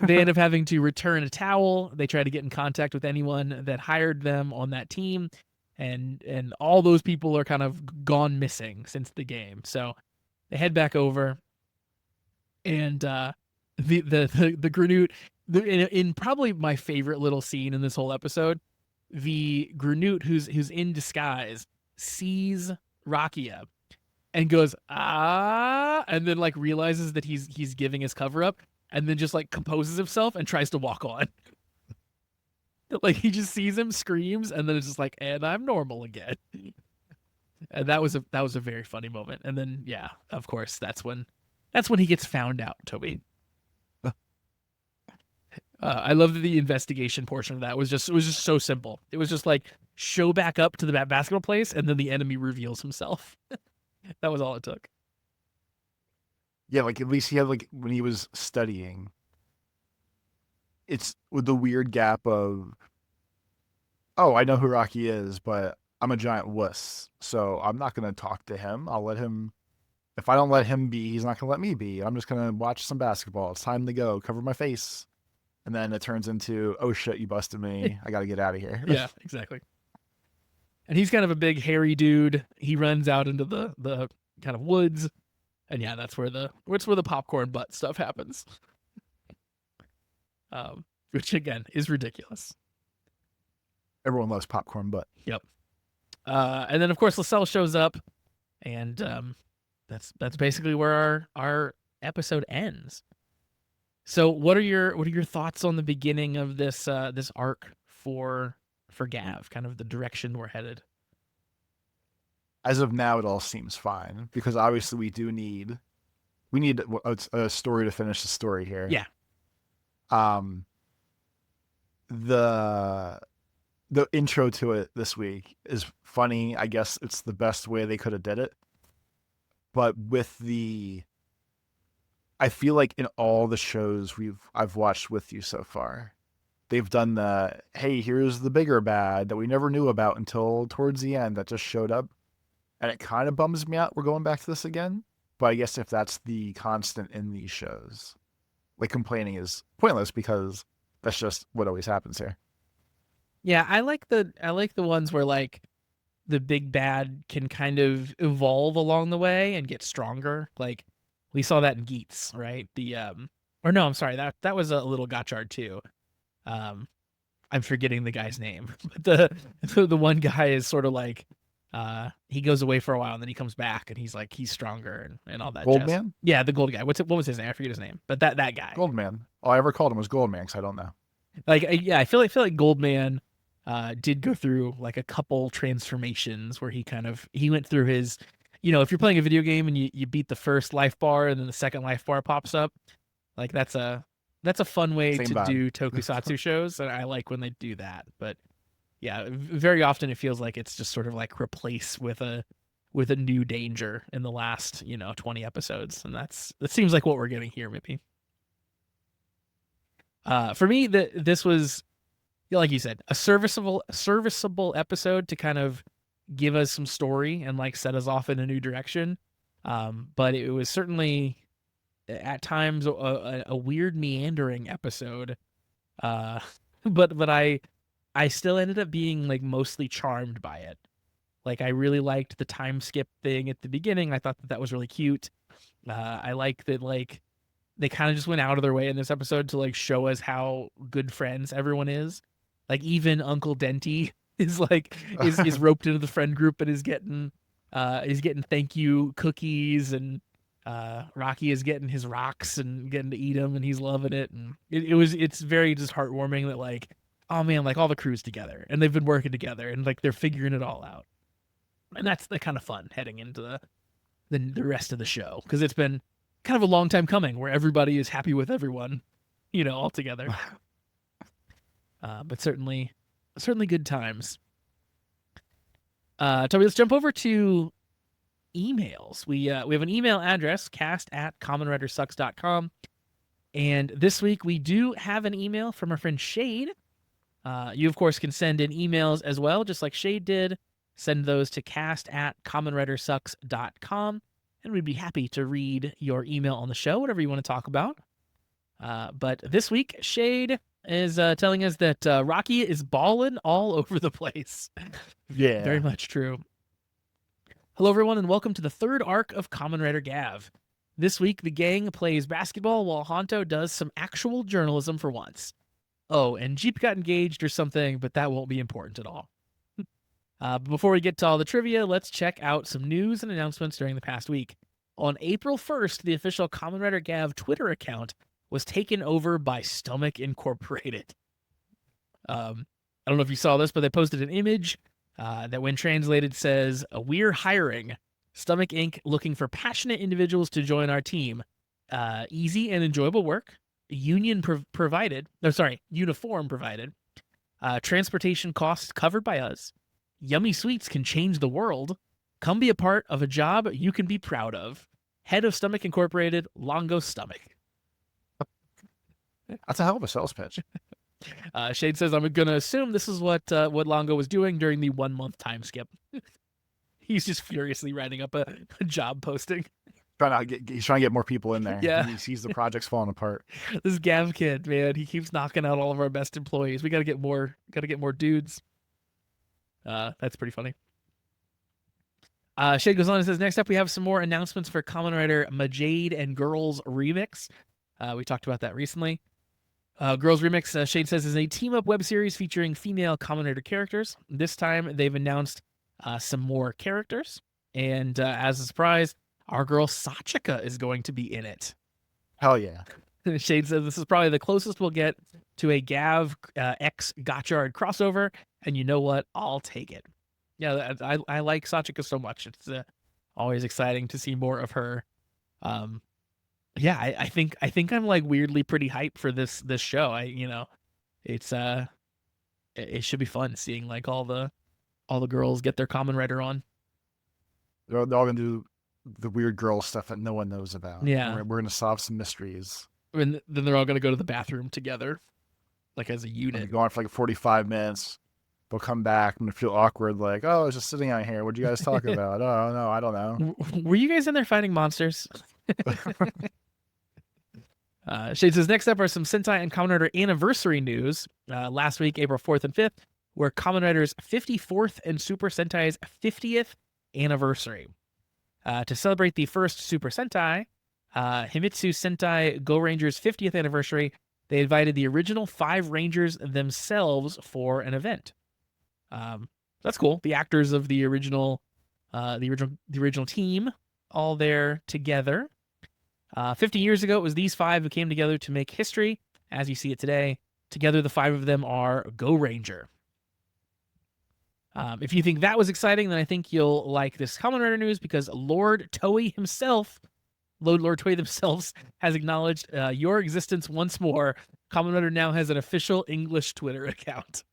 they end up having to return a towel. They try to get in contact with anyone that hired them on that team. And all those people are kind of gone missing since the game. So They head back over, and the Granute, in probably my favorite little scene in this whole episode, the Granute who's in disguise sees Rakia and goes and then like realizes that he's giving his cover up, and then just like composes himself and tries to walk on. Like he just sees him, screams, and then it's just like, and I'm normal again. And that was a very funny moment. And then yeah, of course, that's when he gets found out, Toby. I love that the investigation portion of that was just so simple. It was just like show back up to the basketball place, and then the enemy reveals himself. That was all it took. Yeah, like at least he had like when he was studying. It's with the weird gap of, oh, I know who Rocky is, but I'm a giant wuss, so I'm not gonna talk to him. I'll let him. If I don't let him be, he's not gonna let me be. I'm just gonna watch some basketball. It's time to go. Cover my face. And then it turns into, oh shit, you busted me. I gotta get out of here. Yeah, exactly. And he's kind of a big hairy dude. He runs out into the kind of woods, and yeah, that's where the popcorn butt stuff happens. Which again is ridiculous. Everyone loves popcorn butt. Yep. And then of course Lascelles shows up, and that's basically where our episode ends. So what are your thoughts on the beginning of this arc for Gavv, kind of the direction we're headed? As of now, it all seems fine because obviously we need a story to finish the story here. Yeah. The intro to it this week is funny. I guess it's the best way they could have did it. But I feel like in all the shows I've watched with you so far, they've done the, hey, here's the bigger bad that we never knew about until towards the end that just showed up. And it kind of bums me out we're going back to this again. But I guess if that's the constant in these shows, like complaining is pointless because that's just what always happens here. Yeah, I like the ones where like the big bad can kind of evolve along the way and get stronger. Like we saw that in Geats, right? Or no, I'm sorry, that was a little Gotchard too. I'm forgetting the guy's name, but the one guy is sort of like he goes away for a while and then he comes back and he's like he's stronger and all that. Goldman? Yeah, the gold guy. What was his name? I forget his name, but that guy. Goldman. All I ever called him was Goldman because I don't know. Like yeah, I feel like Goldman did go through like a couple transformations where he went through his, if you're playing a video game and you beat the first life bar and then the second life bar pops up, like that's a fun way Same to vibe. do tokusatsu shows, and I like when they do that. But yeah, very often it feels like it's just sort of like replaced with a new danger in the last 20 episodes, and that seems like what we're getting here maybe. For me, this was, like you said, a serviceable episode to kind of give us some story and like set us off in a new direction. But it was certainly at times a weird meandering episode. But I still ended up being like mostly charmed by it. Like I really liked the time skip thing at the beginning. I thought that was really cute. I like that like they kind of just went out of their way in this episode to like show us how good friends everyone is. Like even Uncle Denty is like is roped into the friend group and is getting thank you cookies, and Rocky is getting his rocks and getting to eat them and he's loving it, and it's very just heartwarming that like, oh man, like all the crew's together and they've been working together and like they're figuring it all out, and that's the kind of fun heading into the rest of the show because it's been kind of a long time coming where everybody is happy with everyone, all together. But certainly good times. Toby, let's jump over to emails. We have an email address, cast@commonwritersucks.com. And this week we do have an email from our friend Shade. You, of course, can send in emails as well, just like Shade did. Send those to cast@commonwritersucks.com. And we'd be happy to read your email on the show, whatever you want to talk about. But this week, Shade is telling us that Rocky is balling all over the place. Yeah. Very much true. Hello, everyone, and welcome to the third arc of Kamen Rider Gavv. This week, the gang plays basketball while Honto does some actual journalism for once. Oh, and Jeep got engaged or something, but that won't be important at all. But before we get to all the trivia, let's check out some news and announcements during the past week. On April 1st, the official Kamen Rider Gavv Twitter account was taken over by Stomach Incorporated. I don't know if you saw this, but they posted an image that when translated says, "We're hiring Stomach Inc. looking for passionate individuals to join our team. Easy and enjoyable work. Uniform provided. Transportation costs covered by us. Yummy sweets can change the world. Come be a part of a job you can be proud of. Head of Stomach Incorporated, Longo Stomach." That's a hell of a sales pitch. Shade says, "I'm going to assume this is what Longo was doing during the 1 month time skip." He's just furiously writing up a job posting. He's trying to get more people in there. Yeah. He sees the project's falling apart. This Gavv kid, man, he keeps knocking out all of our best employees. We got to get more dudes. That's pretty funny. Shade goes on and says, "Next up, we have some more announcements for Kamen Rider Majade and Girls Remix." We talked about that recently. Girls Remix, Shade says, is a team-up web series featuring female Kamen Rider characters. This time, they've announced some more characters. And as a surprise, our girl Sachika is going to be in it. Hell yeah. Shade says this is probably the closest we'll get to a Gavv X Gotchard crossover. And you know what? I'll take it. Yeah, I like Sachika so much. It's always exciting to see more of her. Yeah, I think I'm like weirdly pretty hyped for this show. It's it should be fun seeing like all the girls get their Kamen Rider on. They're all gonna do the weird girl stuff that no one knows about. Yeah. We're gonna solve some mysteries. And then they're all gonna go to the bathroom together, like as a unit. Go on for like 45 minutes. They'll come back and feel awkward, like, "Oh, I was just sitting out here. What'd you guys talk about?" "Oh, no, I don't know." Were you guys in there fighting monsters? Shade says, next up are some Sentai and Kamen Rider anniversary news. Last week, April 4th and 5th, were Kamen Rider's 54th and Super Sentai's 50th anniversary. To celebrate the first Super Sentai, Himitsu Sentai Go Rangers' 50th anniversary, they invited the original 5 Rangers themselves for an event. That's cool. The actors of the original team all there together. 50 years ago, it was these 5 who came together to make history as you see it today. Together, the 5 of them are Go Ranger. If you think that was exciting, then I think you'll like this Kamen Rider news because Lord Toei themselves has acknowledged your existence once more. Kamen Rider now has an official English Twitter account.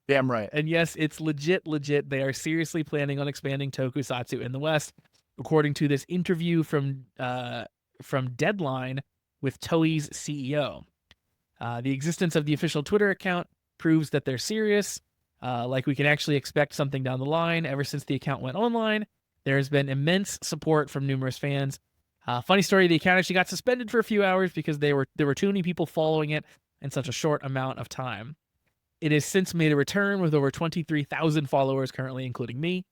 Damn right. And yes, it's legit. They are seriously planning on expanding tokusatsu in the West, according to this interview from Deadline with Toei's CEO. The existence of the official Twitter account proves that they're serious. Like we can actually expect something down the line. Ever since the account went online, there has been immense support from numerous fans. Funny story, the account actually got suspended for a few hours because there were too many people following it in such a short amount of time. It has since made a return with over 23,000 followers currently, including me.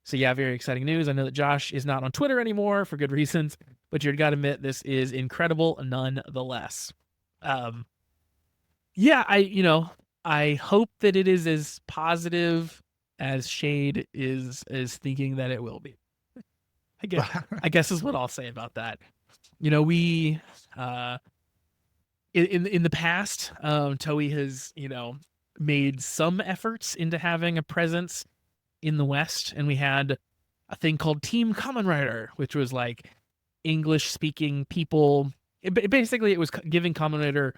So yeah, very exciting news. I know that Josh is not on Twitter anymore for good reasons, but you've got to admit this is incredible nonetheless. Yeah, I hope that it is as positive as Shade is thinking that it will be. I guess is what I'll say about that. We in the past, Toei has made some efforts into having a presence in the West, and we had a thing called Team Kamen Rider, which was like English-speaking people. Basically, it was giving Kamen Rider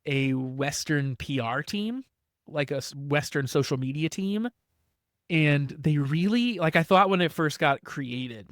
a Western PR team, like a Western social media team, and they really, like, I thought when it first got created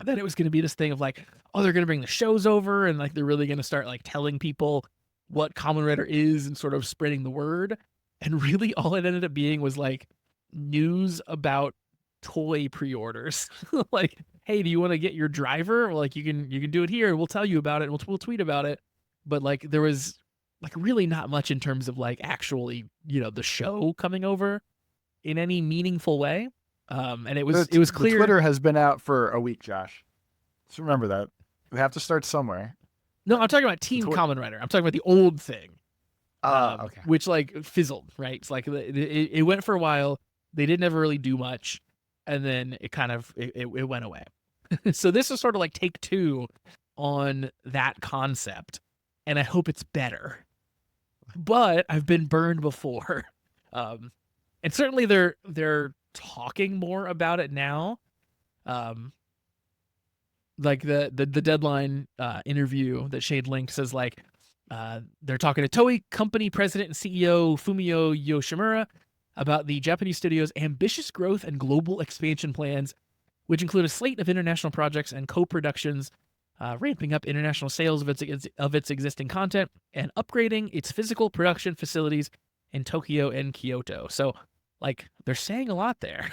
that it was going to be this thing of like, oh, they're going to bring the shows over, and like they're really going to start like telling people what Kamen Rider is and sort of spreading the word. And really, all it ended up being was like news about toy pre-orders. Like, hey, do you want to get your driver? Well, like you can do it here. We'll tell you about it. We'll tweet about it. But like there was like really not much in terms of like actually the show coming over in any meaningful way. And it was clear. The Twitter has been out for a week, Josh. Just remember that. We have to start somewhere. No, I'm talking about Team Kamen Rider. I'm talking about the old thing. Okay. Which like fizzled, right? It's like it went for a while. They didn't ever really do much, and then it kind of it went away. So this is sort of like take two on that concept, and I hope it's better. But I've been burned before, and certainly they're talking more about it now. Like the Deadline interview that Shade linked says like they're talking to Toei company president and CEO Fumio Yoshimura about the Japanese studio's ambitious growth and global expansion plans, which include a slate of international projects and co-productions, ramping up international sales of its existing content, and upgrading its physical production facilities in Tokyo and Kyoto. So, like, they're saying a lot there.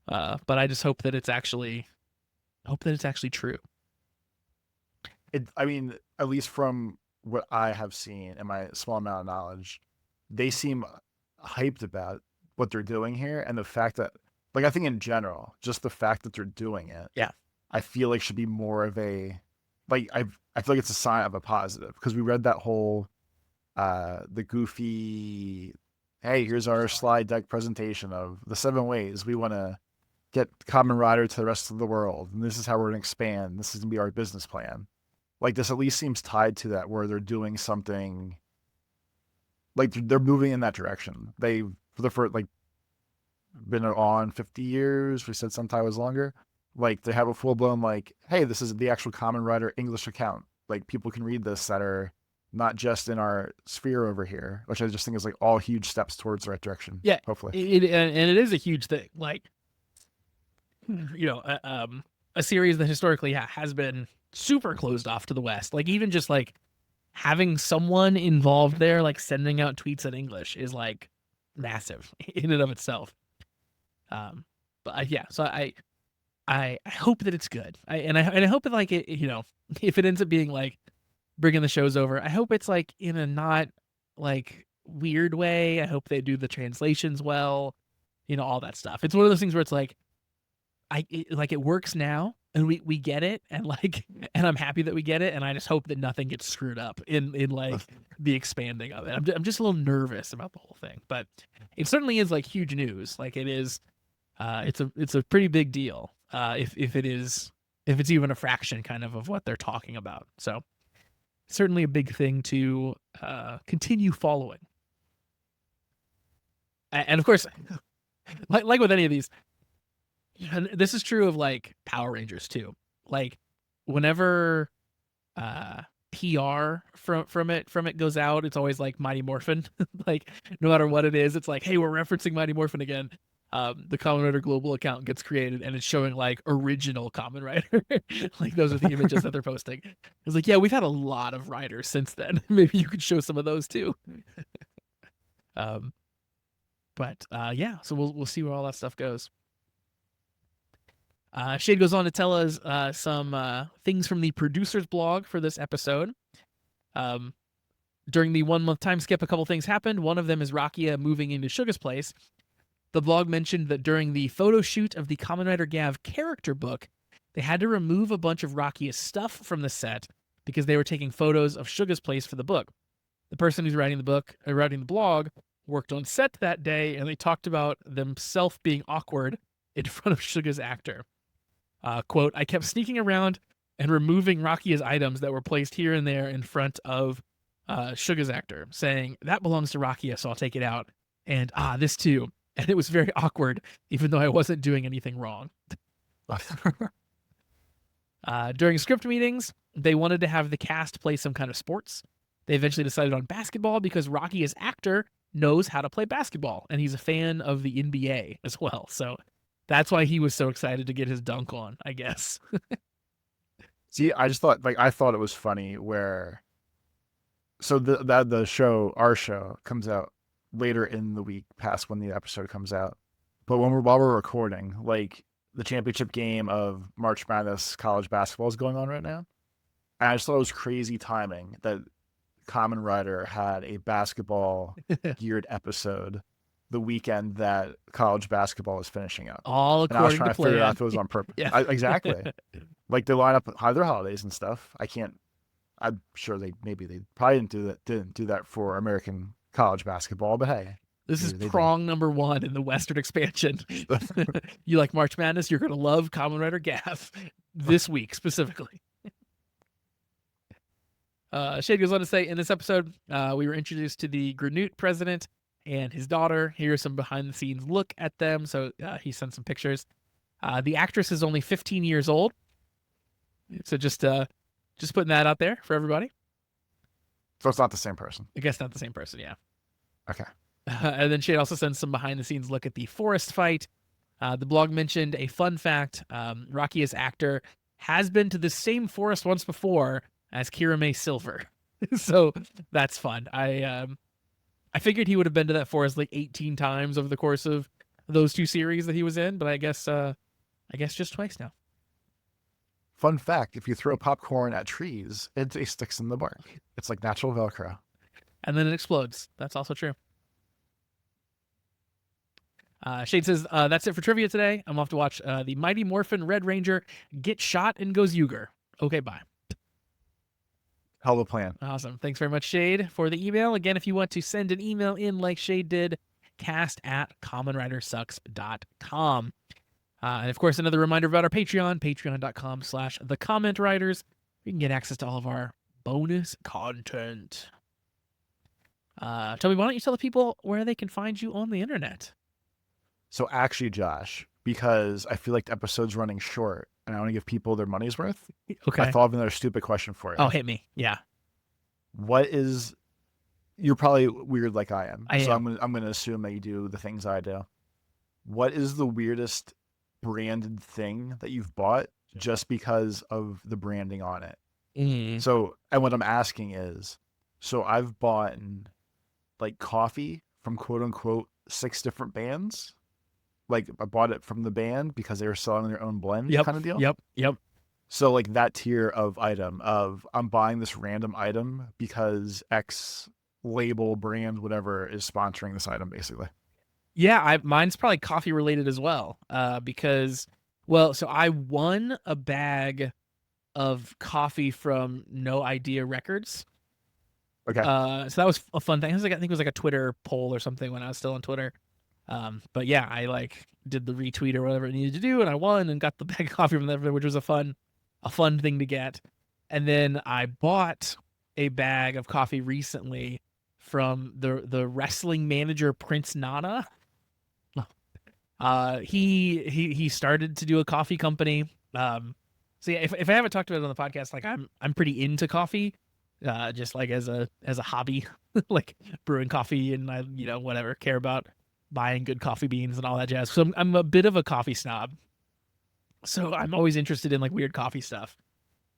But I just hope that it's actually true. I mean, at least from what I have seen and my small amount of knowledge, they seem hyped about what they're doing here, and the fact that, like, I think in general, just the fact that they're doing it, Yeah. I feel like should be more of a, like, I feel like it's a sign of a positive, because we read that whole the goofy, hey, here's our slide deck presentation of the 7 ways we want to get Kamen Rider to the rest of the world, and this is how we're going to expand. This is going to be our business plan. Like, this at least seems tied to that, where they're doing something, like they're moving in that direction. They, for the first, like, been on 50 years. We said sometime was longer. Like, they have a full blown, like, hey, this is the actual Kamen Rider English account. Like, people can read this that are not just in our sphere over here, which I just think is like all huge steps towards the right direction. Yeah, hopefully. And it is a huge thing. Like, you know, a series that historically has been super closed off to the West. Like, even just like having someone involved there, like sending out tweets in English, is like massive in and of itself. But yeah, so I hope that it's good. I hope that, like, it, you know, if it ends up being like bringing the shows over, I hope it's like in a not like weird way. I hope they do the translations well, you know, all that stuff. It's one of those things where it's like it works now, and we get it, and like, and I'm happy that we get it, and I just hope that nothing gets screwed up in like the expanding of it. I'm just a little nervous about the whole thing, but it certainly is like huge news. Like, it is, it's a pretty big deal. If it's even a fraction kind of what they're talking about. So certainly a big thing to continue following. And of course, like with any of these, and this is true of like Power Rangers too. Like, whenever PR from it goes out, it's always like Mighty Morphin. Like, no matter what it is, it's like, hey, we're referencing Mighty Morphin again. The Kamen Rider global account gets created, and it's showing like original Kamen Rider. Like, those are the images that they're posting. It's like, yeah, we've had a lot of riders since then. Maybe you could show some of those too. But yeah, so we'll see where all that stuff goes. Shade goes on to tell us some things from the producer's blog for this episode. During the 1 month time skip, a couple things happened. One of them is Rakia moving into Suga's place. The blog mentioned that during the photo shoot of the Kamen Rider Gavv character book, they had to remove a bunch of Rakia's stuff from the set because they were taking photos of Suga's place for the book. The person who's writing the blog, worked on set that day, and they talked about themselves being awkward in front of Suga's actor. Quote, I kept sneaking around and removing Rakia's items that were placed here and there in front of Suga's actor, saying, that belongs to Rakia, so I'll take it out. And, this too. And it was very awkward, even though I wasn't doing anything wrong. During script meetings, they wanted to have the cast play some kind of sports. They eventually decided on basketball because Rakia's actor knows how to play basketball, and he's a fan of the NBA as well. So that's why he was so excited to get his dunk on, I guess. See, I just thought, I thought it was funny where, so the show, our show, comes out later in the week past when the episode comes out. But while we're recording, like, the championship game of March Madness college basketball is going on right now. And I just thought it was crazy timing that Kamen Rider had a basketball geared episode the weekend that college basketball was finishing up. All And I was according trying to to figure out plan. if it was on purpose. Yeah. Exactly. Like they line up other holidays and stuff. I'm sure they probably didn't do that for American college basketball, but hey, This is maybe they prong number 1 in the Western expansion. did. You like March Madness? You're going to love Kamen Rider Gavv this week specifically. Shade goes on to say, in this episode, we were introduced to the Granute president and his daughter. Here's some behind-the-scenes look at them. So he sent some pictures. The actress is only 15 years old. So just putting that out there for everybody. So it's not the same person. I guess not the same person, yeah. Okay. And then Shade also sends some behind-the-scenes look at the forest fight. The blog mentioned a fun fact. Rocky, as actor, has been to the same forest once before as Kirame Silver. So that's fun. I figured he would have been to that forest like 18 times over the course of those 2 series that he was in, but I guess just twice now. Fun fact, if you throw popcorn at trees, it sticks in the bark. It's like natural Velcro. And then it explodes. That's also true. Shade says, that's it for trivia today. I'm off to watch the Mighty Morphin Red Ranger get shot and goes Yuger. Okay, bye. Hell of a plan. Awesome. Thanks very much, Shade, for the email. Again, if you want to send an email in like Shade did, cast@commonwritersucks.com. And of course, another reminder about our Patreon, patreon.com/thecommentwriters. You can get access to all of our bonus content. Toby, why don't you tell the people where they can find you on the internet? So actually, Josh, because I feel like the episode's running short and I want to give people their money's worth, Okay. I thought of another stupid question for you. Oh, hit me. Yeah. You're probably weird like I am. I am. I'm gonna assume that you do the things I do. What is the weirdest branded thing that you've bought just because of the branding on it? Mm. So, and what I'm asking is, so I've bought like coffee from quote unquote 6 different bands. Like I bought it from the band because they were selling their own blend kind of deal. Yep. So like that tier of item of I'm buying this random item because X label brand whatever is sponsoring this item basically. Yeah, mine's probably coffee related as well. Because so I won a bag of coffee from No Idea Records. Okay. So that was a fun thing. I think it was like a Twitter poll or something when I was still on Twitter. But yeah, I like did the retweet or whatever it needed to do, and I won and got the bag of coffee from them, which was a fun thing to get. And then I bought a bag of coffee recently from the wrestling manager Prince Nana. He started to do a coffee company. So yeah, if I haven't talked about it on the podcast, like I'm pretty into coffee, just like as a hobby, like brewing coffee, and I whatever care about buying good coffee beans and all that jazz. So I'm a bit of a coffee snob. So I'm always interested in like weird coffee stuff.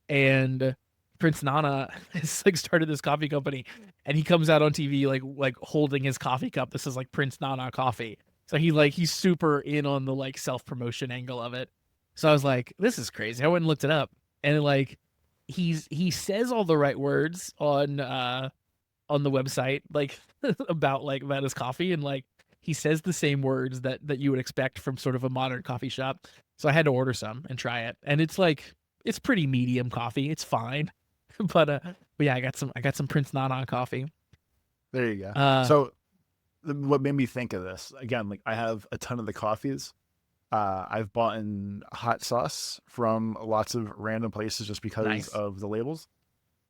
And Prince Nana has like started this coffee company, and he comes out on TV like holding his coffee cup. This is like Prince Nana coffee. So he's super in on the like self-promotion angle of it. So I was like, this is crazy. I went and looked it up, and like he says all the right words on the website, like about his coffee, and like he says the same words that you would expect from sort of a modern coffee shop. So I had to order some and try it, and it's pretty medium coffee. It's fine, but yeah, I got some Prince Nana coffee. There you go. So what made me think of this again? Like I have a ton of the coffees. I've bought in hot sauce from lots of random places just because of the labels.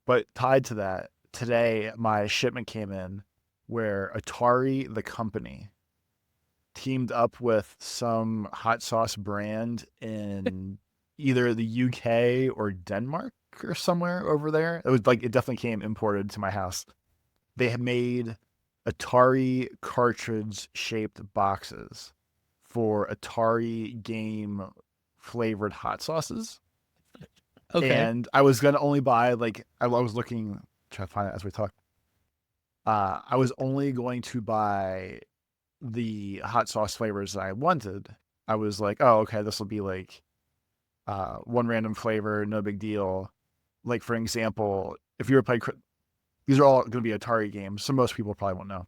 But tied to that, today my shipment came in where Atari, the company, teamed up with some hot sauce brand in either the UK or Denmark or somewhere over there. It was like it definitely came imported to my house. They had made Atari cartridge shaped boxes for Atari game flavored hot sauces. Okay. And I was gonna only buy I was looking, try to find it as we talk. I was only going to buy the hot sauce flavors that I wanted. I was like, oh, okay, this will be like one random flavor, no big deal. Like for example, if you were playing, these are all going to be Atari games, so most people probably won't know.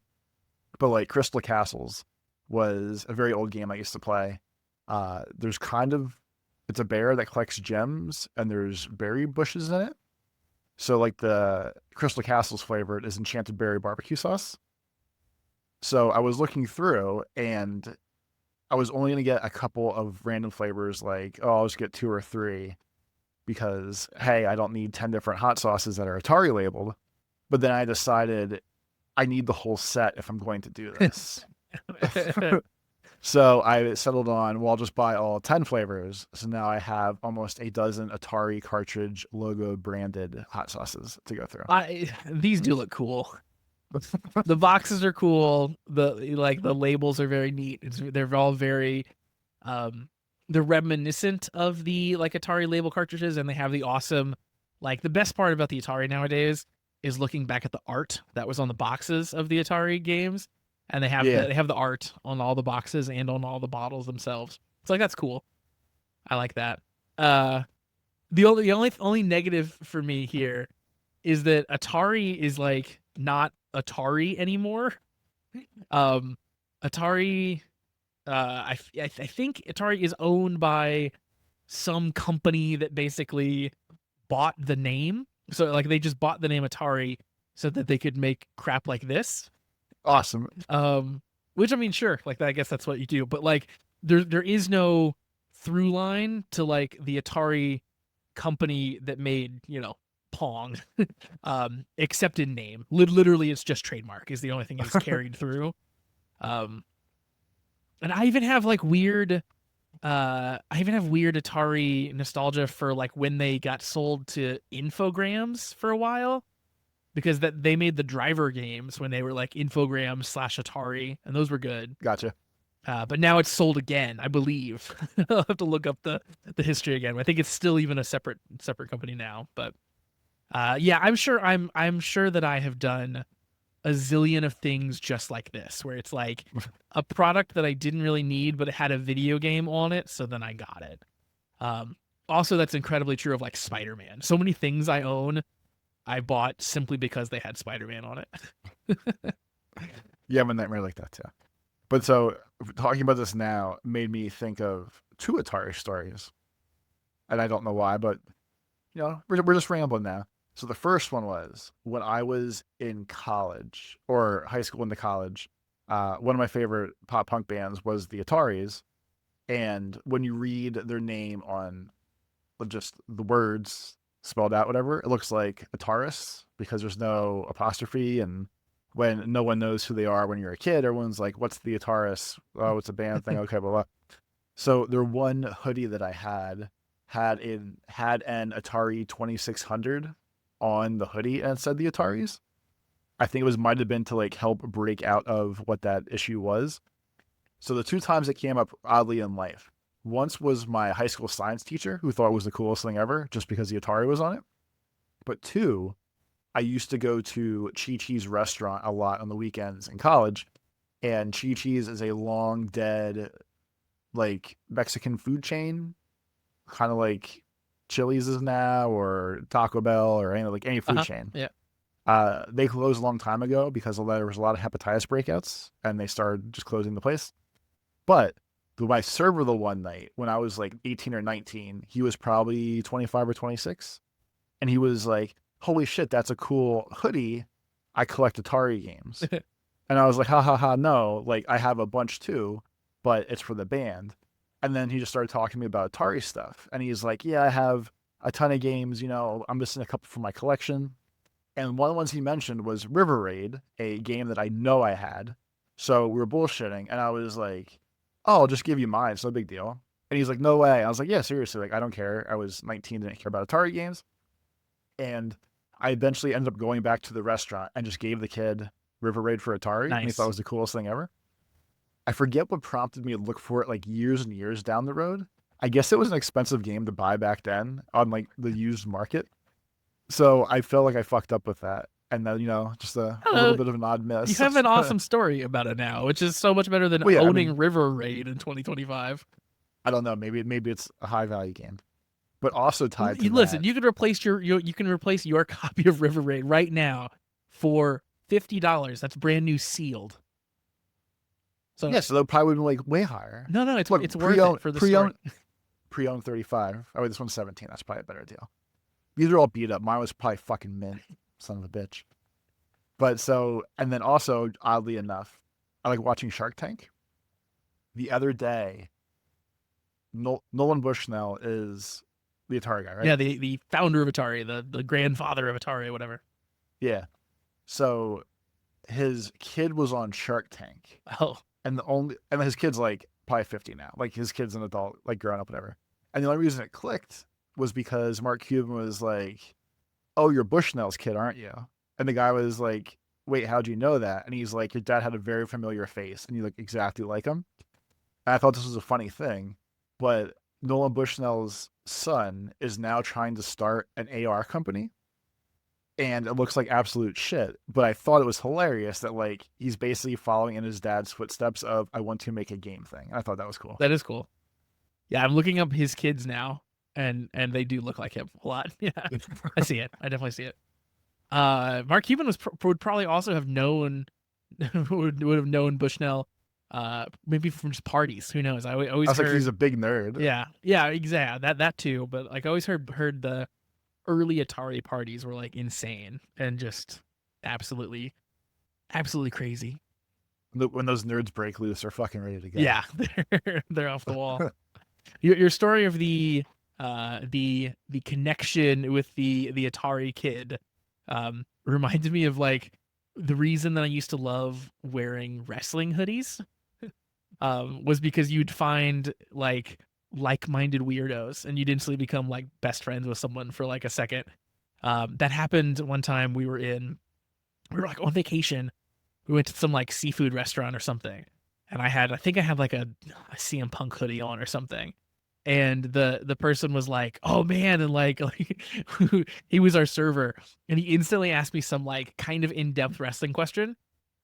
But like Crystal Castles was a very old game I used to play. There's it's a bear that collects gems, and there's berry bushes in it. So like the Crystal Castle's flavored is enchanted berry barbecue sauce. So I was looking through, and I was only gonna get a couple of random flavors, like, oh, I'll just get 2 or 3, because hey, I don't need 10 different hot sauces that are Atari labeled. But then I decided I need the whole set if I'm going to do this. So I settled on, well, I'll just buy all 10 flavors. So now I have almost a dozen Atari cartridge logo branded hot sauces to go through. These do look cool. The boxes are cool. The labels are very neat. They're all very they're reminiscent of the like Atari label cartridges, and they have the awesome, like, the best part about the Atari nowadays is looking back at the art that was on the boxes of the Atari games, and they have the art on all the boxes and on all the bottles themselves. It's like, that's cool. I like that. The only negative for me here is that Atari is like not Atari anymore. Atari, I think Atari is owned by some company that basically bought the name. So like they just bought the name Atari so that they could make crap like this. Awesome. Which, I mean, sure, like, I guess that's what you do, but like there is no through line to like the Atari company that made, Pong, except in name. Literally, it's just trademark is the only thing that's carried through. And I even have like weird Atari nostalgia for like when they got sold to Infogrames for a while, because that they made the driver games when they were like Infogrames / Atari, and those were good. Gotcha. But now it's sold again, I believe. I'll have to look up the history again. I think it's still even a separate company now. But yeah, I'm sure that I have done a zillion of things just like this, where it's like a product that I didn't really need, but it had a video game on it, so then I got it. Also, that's incredibly true of like Spider-Man. So many things I own, I bought simply because they had Spider-Man on it. Yeah, I'm a nightmare like that too. But so talking about this now made me think of 2 Atari stories, and I don't know why, but we're just rambling now. So the first one was when I was in college, or high school into college. One of my favorite pop punk bands was the Ataris, and when you read their name on just the words spelled out, whatever, it looks like Ataris because there's no apostrophe, and when no one knows who they are when you're a kid, everyone's like, "What's the Ataris? Oh, it's a band thing." Okay, blah blah. So their one hoodie that I had an Atari 2600 on the hoodie, and it said the Ataris. I think it might have been to like help break out of what that issue was. So the 2 times it came up oddly in life, once was my high school science teacher, who thought it was the coolest thing ever just because the Atari was on it. But 2, I used to go to Chi Chi's restaurant a lot on the weekends in college, and Chi Chi's is a long dead like Mexican food chain, kind of like Chili's is now, or Taco Bell, or any food chain. Yeah. They closed a long time ago because there was a lot of hepatitis breakouts, and they started just closing the place. But my server the one night when I was like 18 or 19, he was probably 25 or 26, and he was like, "Holy shit, that's a cool hoodie. I collect Atari games." And I was like, "Ha ha ha, no, like I have a bunch too, but it's for the band." And then he just started talking to me about Atari stuff. And he's like, "Yeah, I have a ton of games, I'm missing a couple from my collection." And one of the ones he mentioned was River Raid, a game that I know I had. So we were bullshitting, and I was like, "Oh, I'll just give you mine. It's no big deal." And he's like, "No way." I was like, "Yeah, seriously, like I don't care." I was 19, didn't care about Atari games. And I eventually ended up going back to the restaurant and just gave the kid River Raid for Atari. Nice. And he thought it was the coolest thing ever. I forget what prompted me to look for it like years and years down the road. I guess it was an expensive game to buy back then on like the used market. So I felt like I fucked up with that. And then, just a little bit of an odd miss. You have an awesome story about it now, which is so much better than owning River Raid in 2025. I don't know. Maybe it's a high value game. But also tied to Listen, you can replace your copy of River Raid right now for $50. That's brand new sealed. So yeah, so that probably would be like way higher. no, it's Look, it's worth it for the story. Pre-owned 35. Oh wait, this one's 17. That's probably a better deal. These are all beat up. Mine was probably fucking mint, son of a bitch. But so, and then also, oddly enough, I like watching Shark Tank. The other day, Nolan Bushnell is the Atari guy, right? Yeah, the founder of Atari, the grandfather of Atari, whatever. Yeah. So his kid was on Shark Tank, Oh, and his kid's like probably 50 now. Like his kid's an adult, like grown up, whatever. And the only reason it clicked was because Mark Cuban was like, "Oh, you're Bushnell's kid, aren't you?" And the guy was like, "Wait, how'd you know that?" And he's like, "Your dad had a very familiar face, and you look exactly like him." And I thought this was a funny thing, but Nolan Bushnell's son is now trying to start an AR company, and it looks like absolute shit. But I thought it was hilarious that like he's basically following in his dad's footsteps of I want to make a game thing. And I thought that was cool. that is cool. Yeah, I'm looking up his kids now, and they do look like him a lot. Yeah, I see it. I definitely see it. Mark Cuban would probably also have known would have known Bushnell, maybe from just parties. Who knows? I always was heard like he's a big nerd. yeah, exactly that too. But like I always heard the early Atari parties were like insane and just absolutely crazy. When those nerds break loose, they're fucking ready to go. Yeah, they're off the wall. Your story of the connection with the Atari kid reminds me of like the reason that I used to love wearing wrestling hoodies was because you'd find like-minded weirdos and you'd instantly become like best friends with someone for like a second. That happened one time. We were like on vacation. We went to some like seafood restaurant or something, and I think I had like a CM Punk hoodie on or something. And the person was like, "Oh man," and like he was our server, and he instantly asked me some like kind of in-depth wrestling question,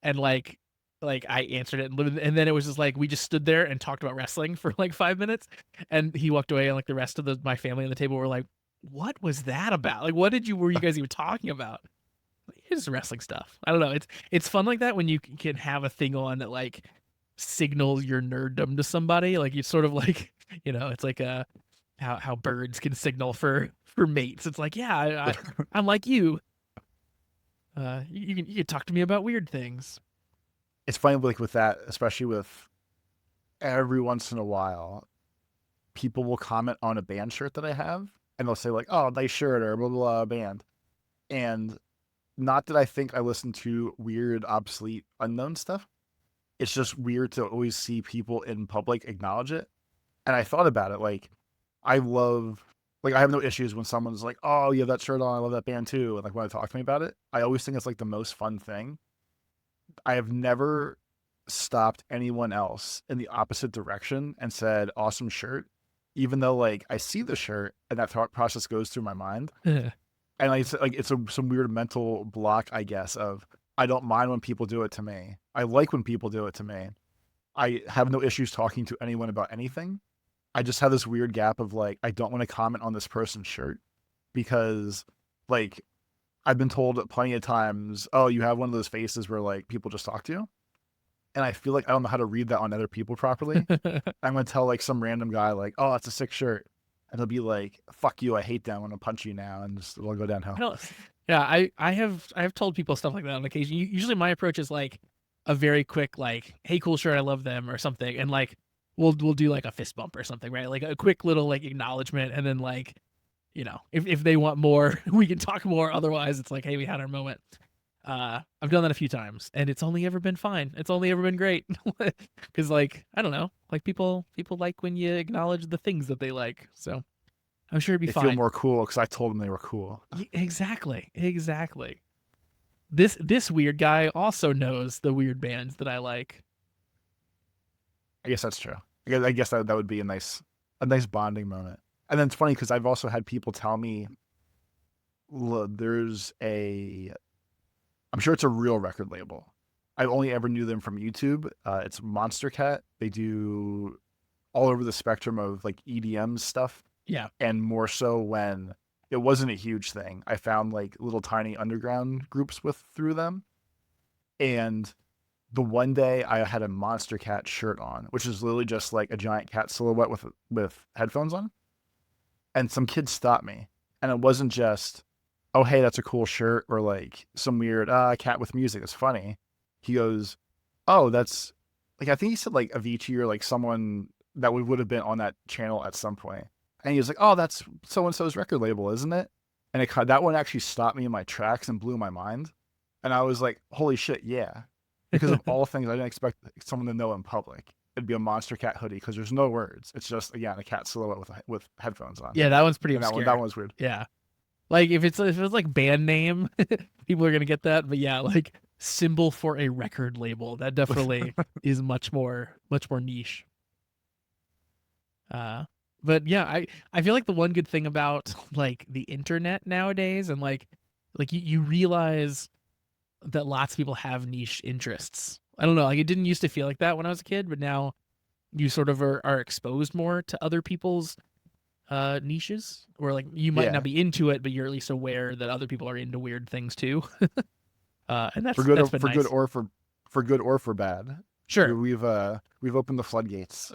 and like I answered it, and then it was just like we just stood there and talked about wrestling for like 5 minutes, and he walked away, and like the rest of my family on the table were like, "What was that about? Like, were you guys even talking about?" It's wrestling stuff. I don't know. It's fun like that when you can have a thing on that like signals your nerddom to somebody. Like you sort of like it's like how birds can signal for mates. It's like I'm like you. You can talk to me about weird things. It's funny like with that, especially with every once in a while, people will comment on a band shirt that I have, and they'll say like, "Oh, nice shirt," or blah blah, blah band, and not that I think I listen to weird, obsolete, unknown stuff. It's just weird to always see people in public acknowledge it. And I thought about it, like, I have no issues when someone's like, "Oh, you have that shirt on, I love that band too," and like want to talk to me about it. I always think it's like the most fun thing. I have never stopped anyone else in the opposite direction and said, "Awesome shirt," even though like I see the shirt and that thought process goes through my mind. And it's some weird mental block, I guess, of I don't mind when people do it to me. I like when people do it to me. I have no issues talking to anyone about anything. I just have this weird gap of like, I don't want to comment on this person's shirt because like I've been told plenty of times, "Oh, you have one of those faces where like people just talk to you." And I feel like I don't know how to read that on other people properly. I'm going to tell like some random guy like, "Oh, that's a sick shirt." And he'll be like, "Fuck you, I hate that. I'm gonna punch you now," and just it'll go downhill. Yeah, I have told people stuff like that on occasion. Usually my approach is like a very quick like, "Hey, cool shirt, I love them," or something, and like we'll do like a fist bump or something, right? Like a quick little like acknowledgement, and then like if they want more, we can talk more. Otherwise, it's like, "Hey, we had our moment." I've done that a few times, and it's only ever been fine. It's only ever been great, because like I don't know, like people like when you acknowledge the things that they like. So I'm sure it'd be They fine. feel more cool because I told them they were cool. Exactly. This weird guy also knows the weird bands that I like. I guess that's true. I guess that would be a nice bonding moment. And then it's funny because I've also had people tell me, "Look, I'm sure it's a real record label. I only ever knew them from YouTube. It's Monster Cat. They do all over the spectrum of like EDM stuff. Yeah. And more so when it wasn't a huge thing. I found like little tiny underground groups through them. And the one day I had a Monster Cat shirt on, which is literally just like a giant cat silhouette with headphones on, and some kids stopped me, and it wasn't just, oh hey, that's a cool shirt, or like some weird cat with music, it's funny. He goes, oh, that's like, I think he said like Avicii or like someone that would have been on that channel at some point. And he was like, oh, that's so and so's record label, isn't it? And that one actually stopped me in my tracks and blew my mind. And I was like, holy shit, yeah. Because of all things I didn't expect someone to know in public. It'd be a Monster Cat hoodie because there's no words. It's just, again, a cat silhouette with headphones on. Yeah, that one's pretty And obscure. that one's weird. Yeah. Like if it's like band name, people are gonna get that. But yeah, like symbol for a record label, that definitely is much more niche. But yeah, I feel like the one good thing about like the internet nowadays, and like you realize that lots of people have niche interests. I don't know, like it didn't used to feel like that when I was a kid, but now you sort of are exposed more to other people's niches, or like you might not be into it, but you're at least aware that other people are into weird things too. And that's for good, that's been nice. good or for good or for bad. Sure, we've opened the floodgates.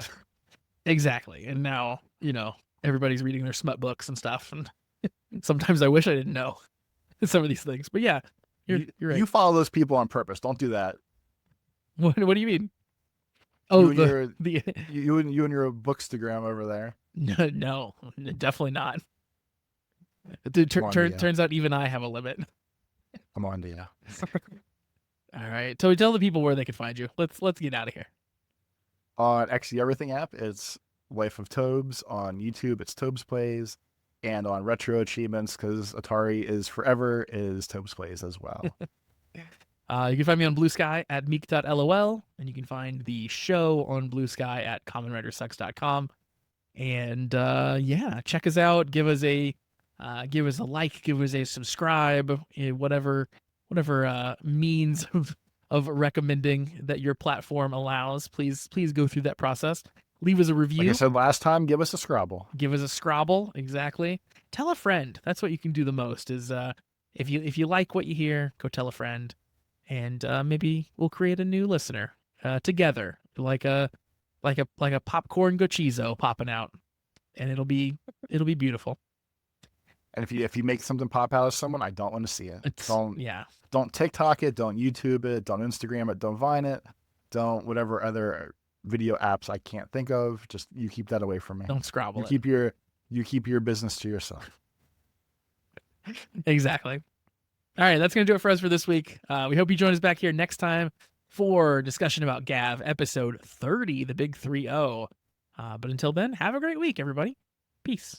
exactly. And now everybody's reading their smut books and stuff, and sometimes I wish I didn't know some of these things. But yeah, you're right. You follow those people on purpose. Don't do that. What do you mean? Oh, you and your bookstagram over there. No, definitely not. Dude, turns out even I have a limit. Come on, Dia. All right, so tell the people where they can find you. Let's get out of here. On XE Everything app, it's Life of Tobes. On YouTube, it's Tobes Plays. And on Retro Achievements, because Atari is forever, is Tobes Plays as well. You can find me on Blue Sky at meek.lol, and you can find the show on Blue Sky at commonwritersucks.com. And yeah, check us out. Give us a like, give us a subscribe, whatever means of recommending that your platform allows. Please go through that process. Leave us a review. Like I said last time, give us a scrabble. Give us a scrabble, exactly. Tell a friend. That's what you can do the most. Is if you like what you hear, go tell a friend, and maybe we'll create a new listener together, like a popcorn gochizo popping out, and it'll be beautiful. And if you make something pop out of someone, I don't want to see it. Don't TikTok it, don't YouTube it, don't Instagram it, don't Vine it, don't whatever other video apps I can't think of. Just you keep that away from me. Don't Scrabble it. You keep your business to yourself. Exactly. All right, that's going to do it for us for this week. We hope you join us back here next time for discussion about Gavv, episode 30, the big 3-0. But until then, have a great week, everybody. Peace.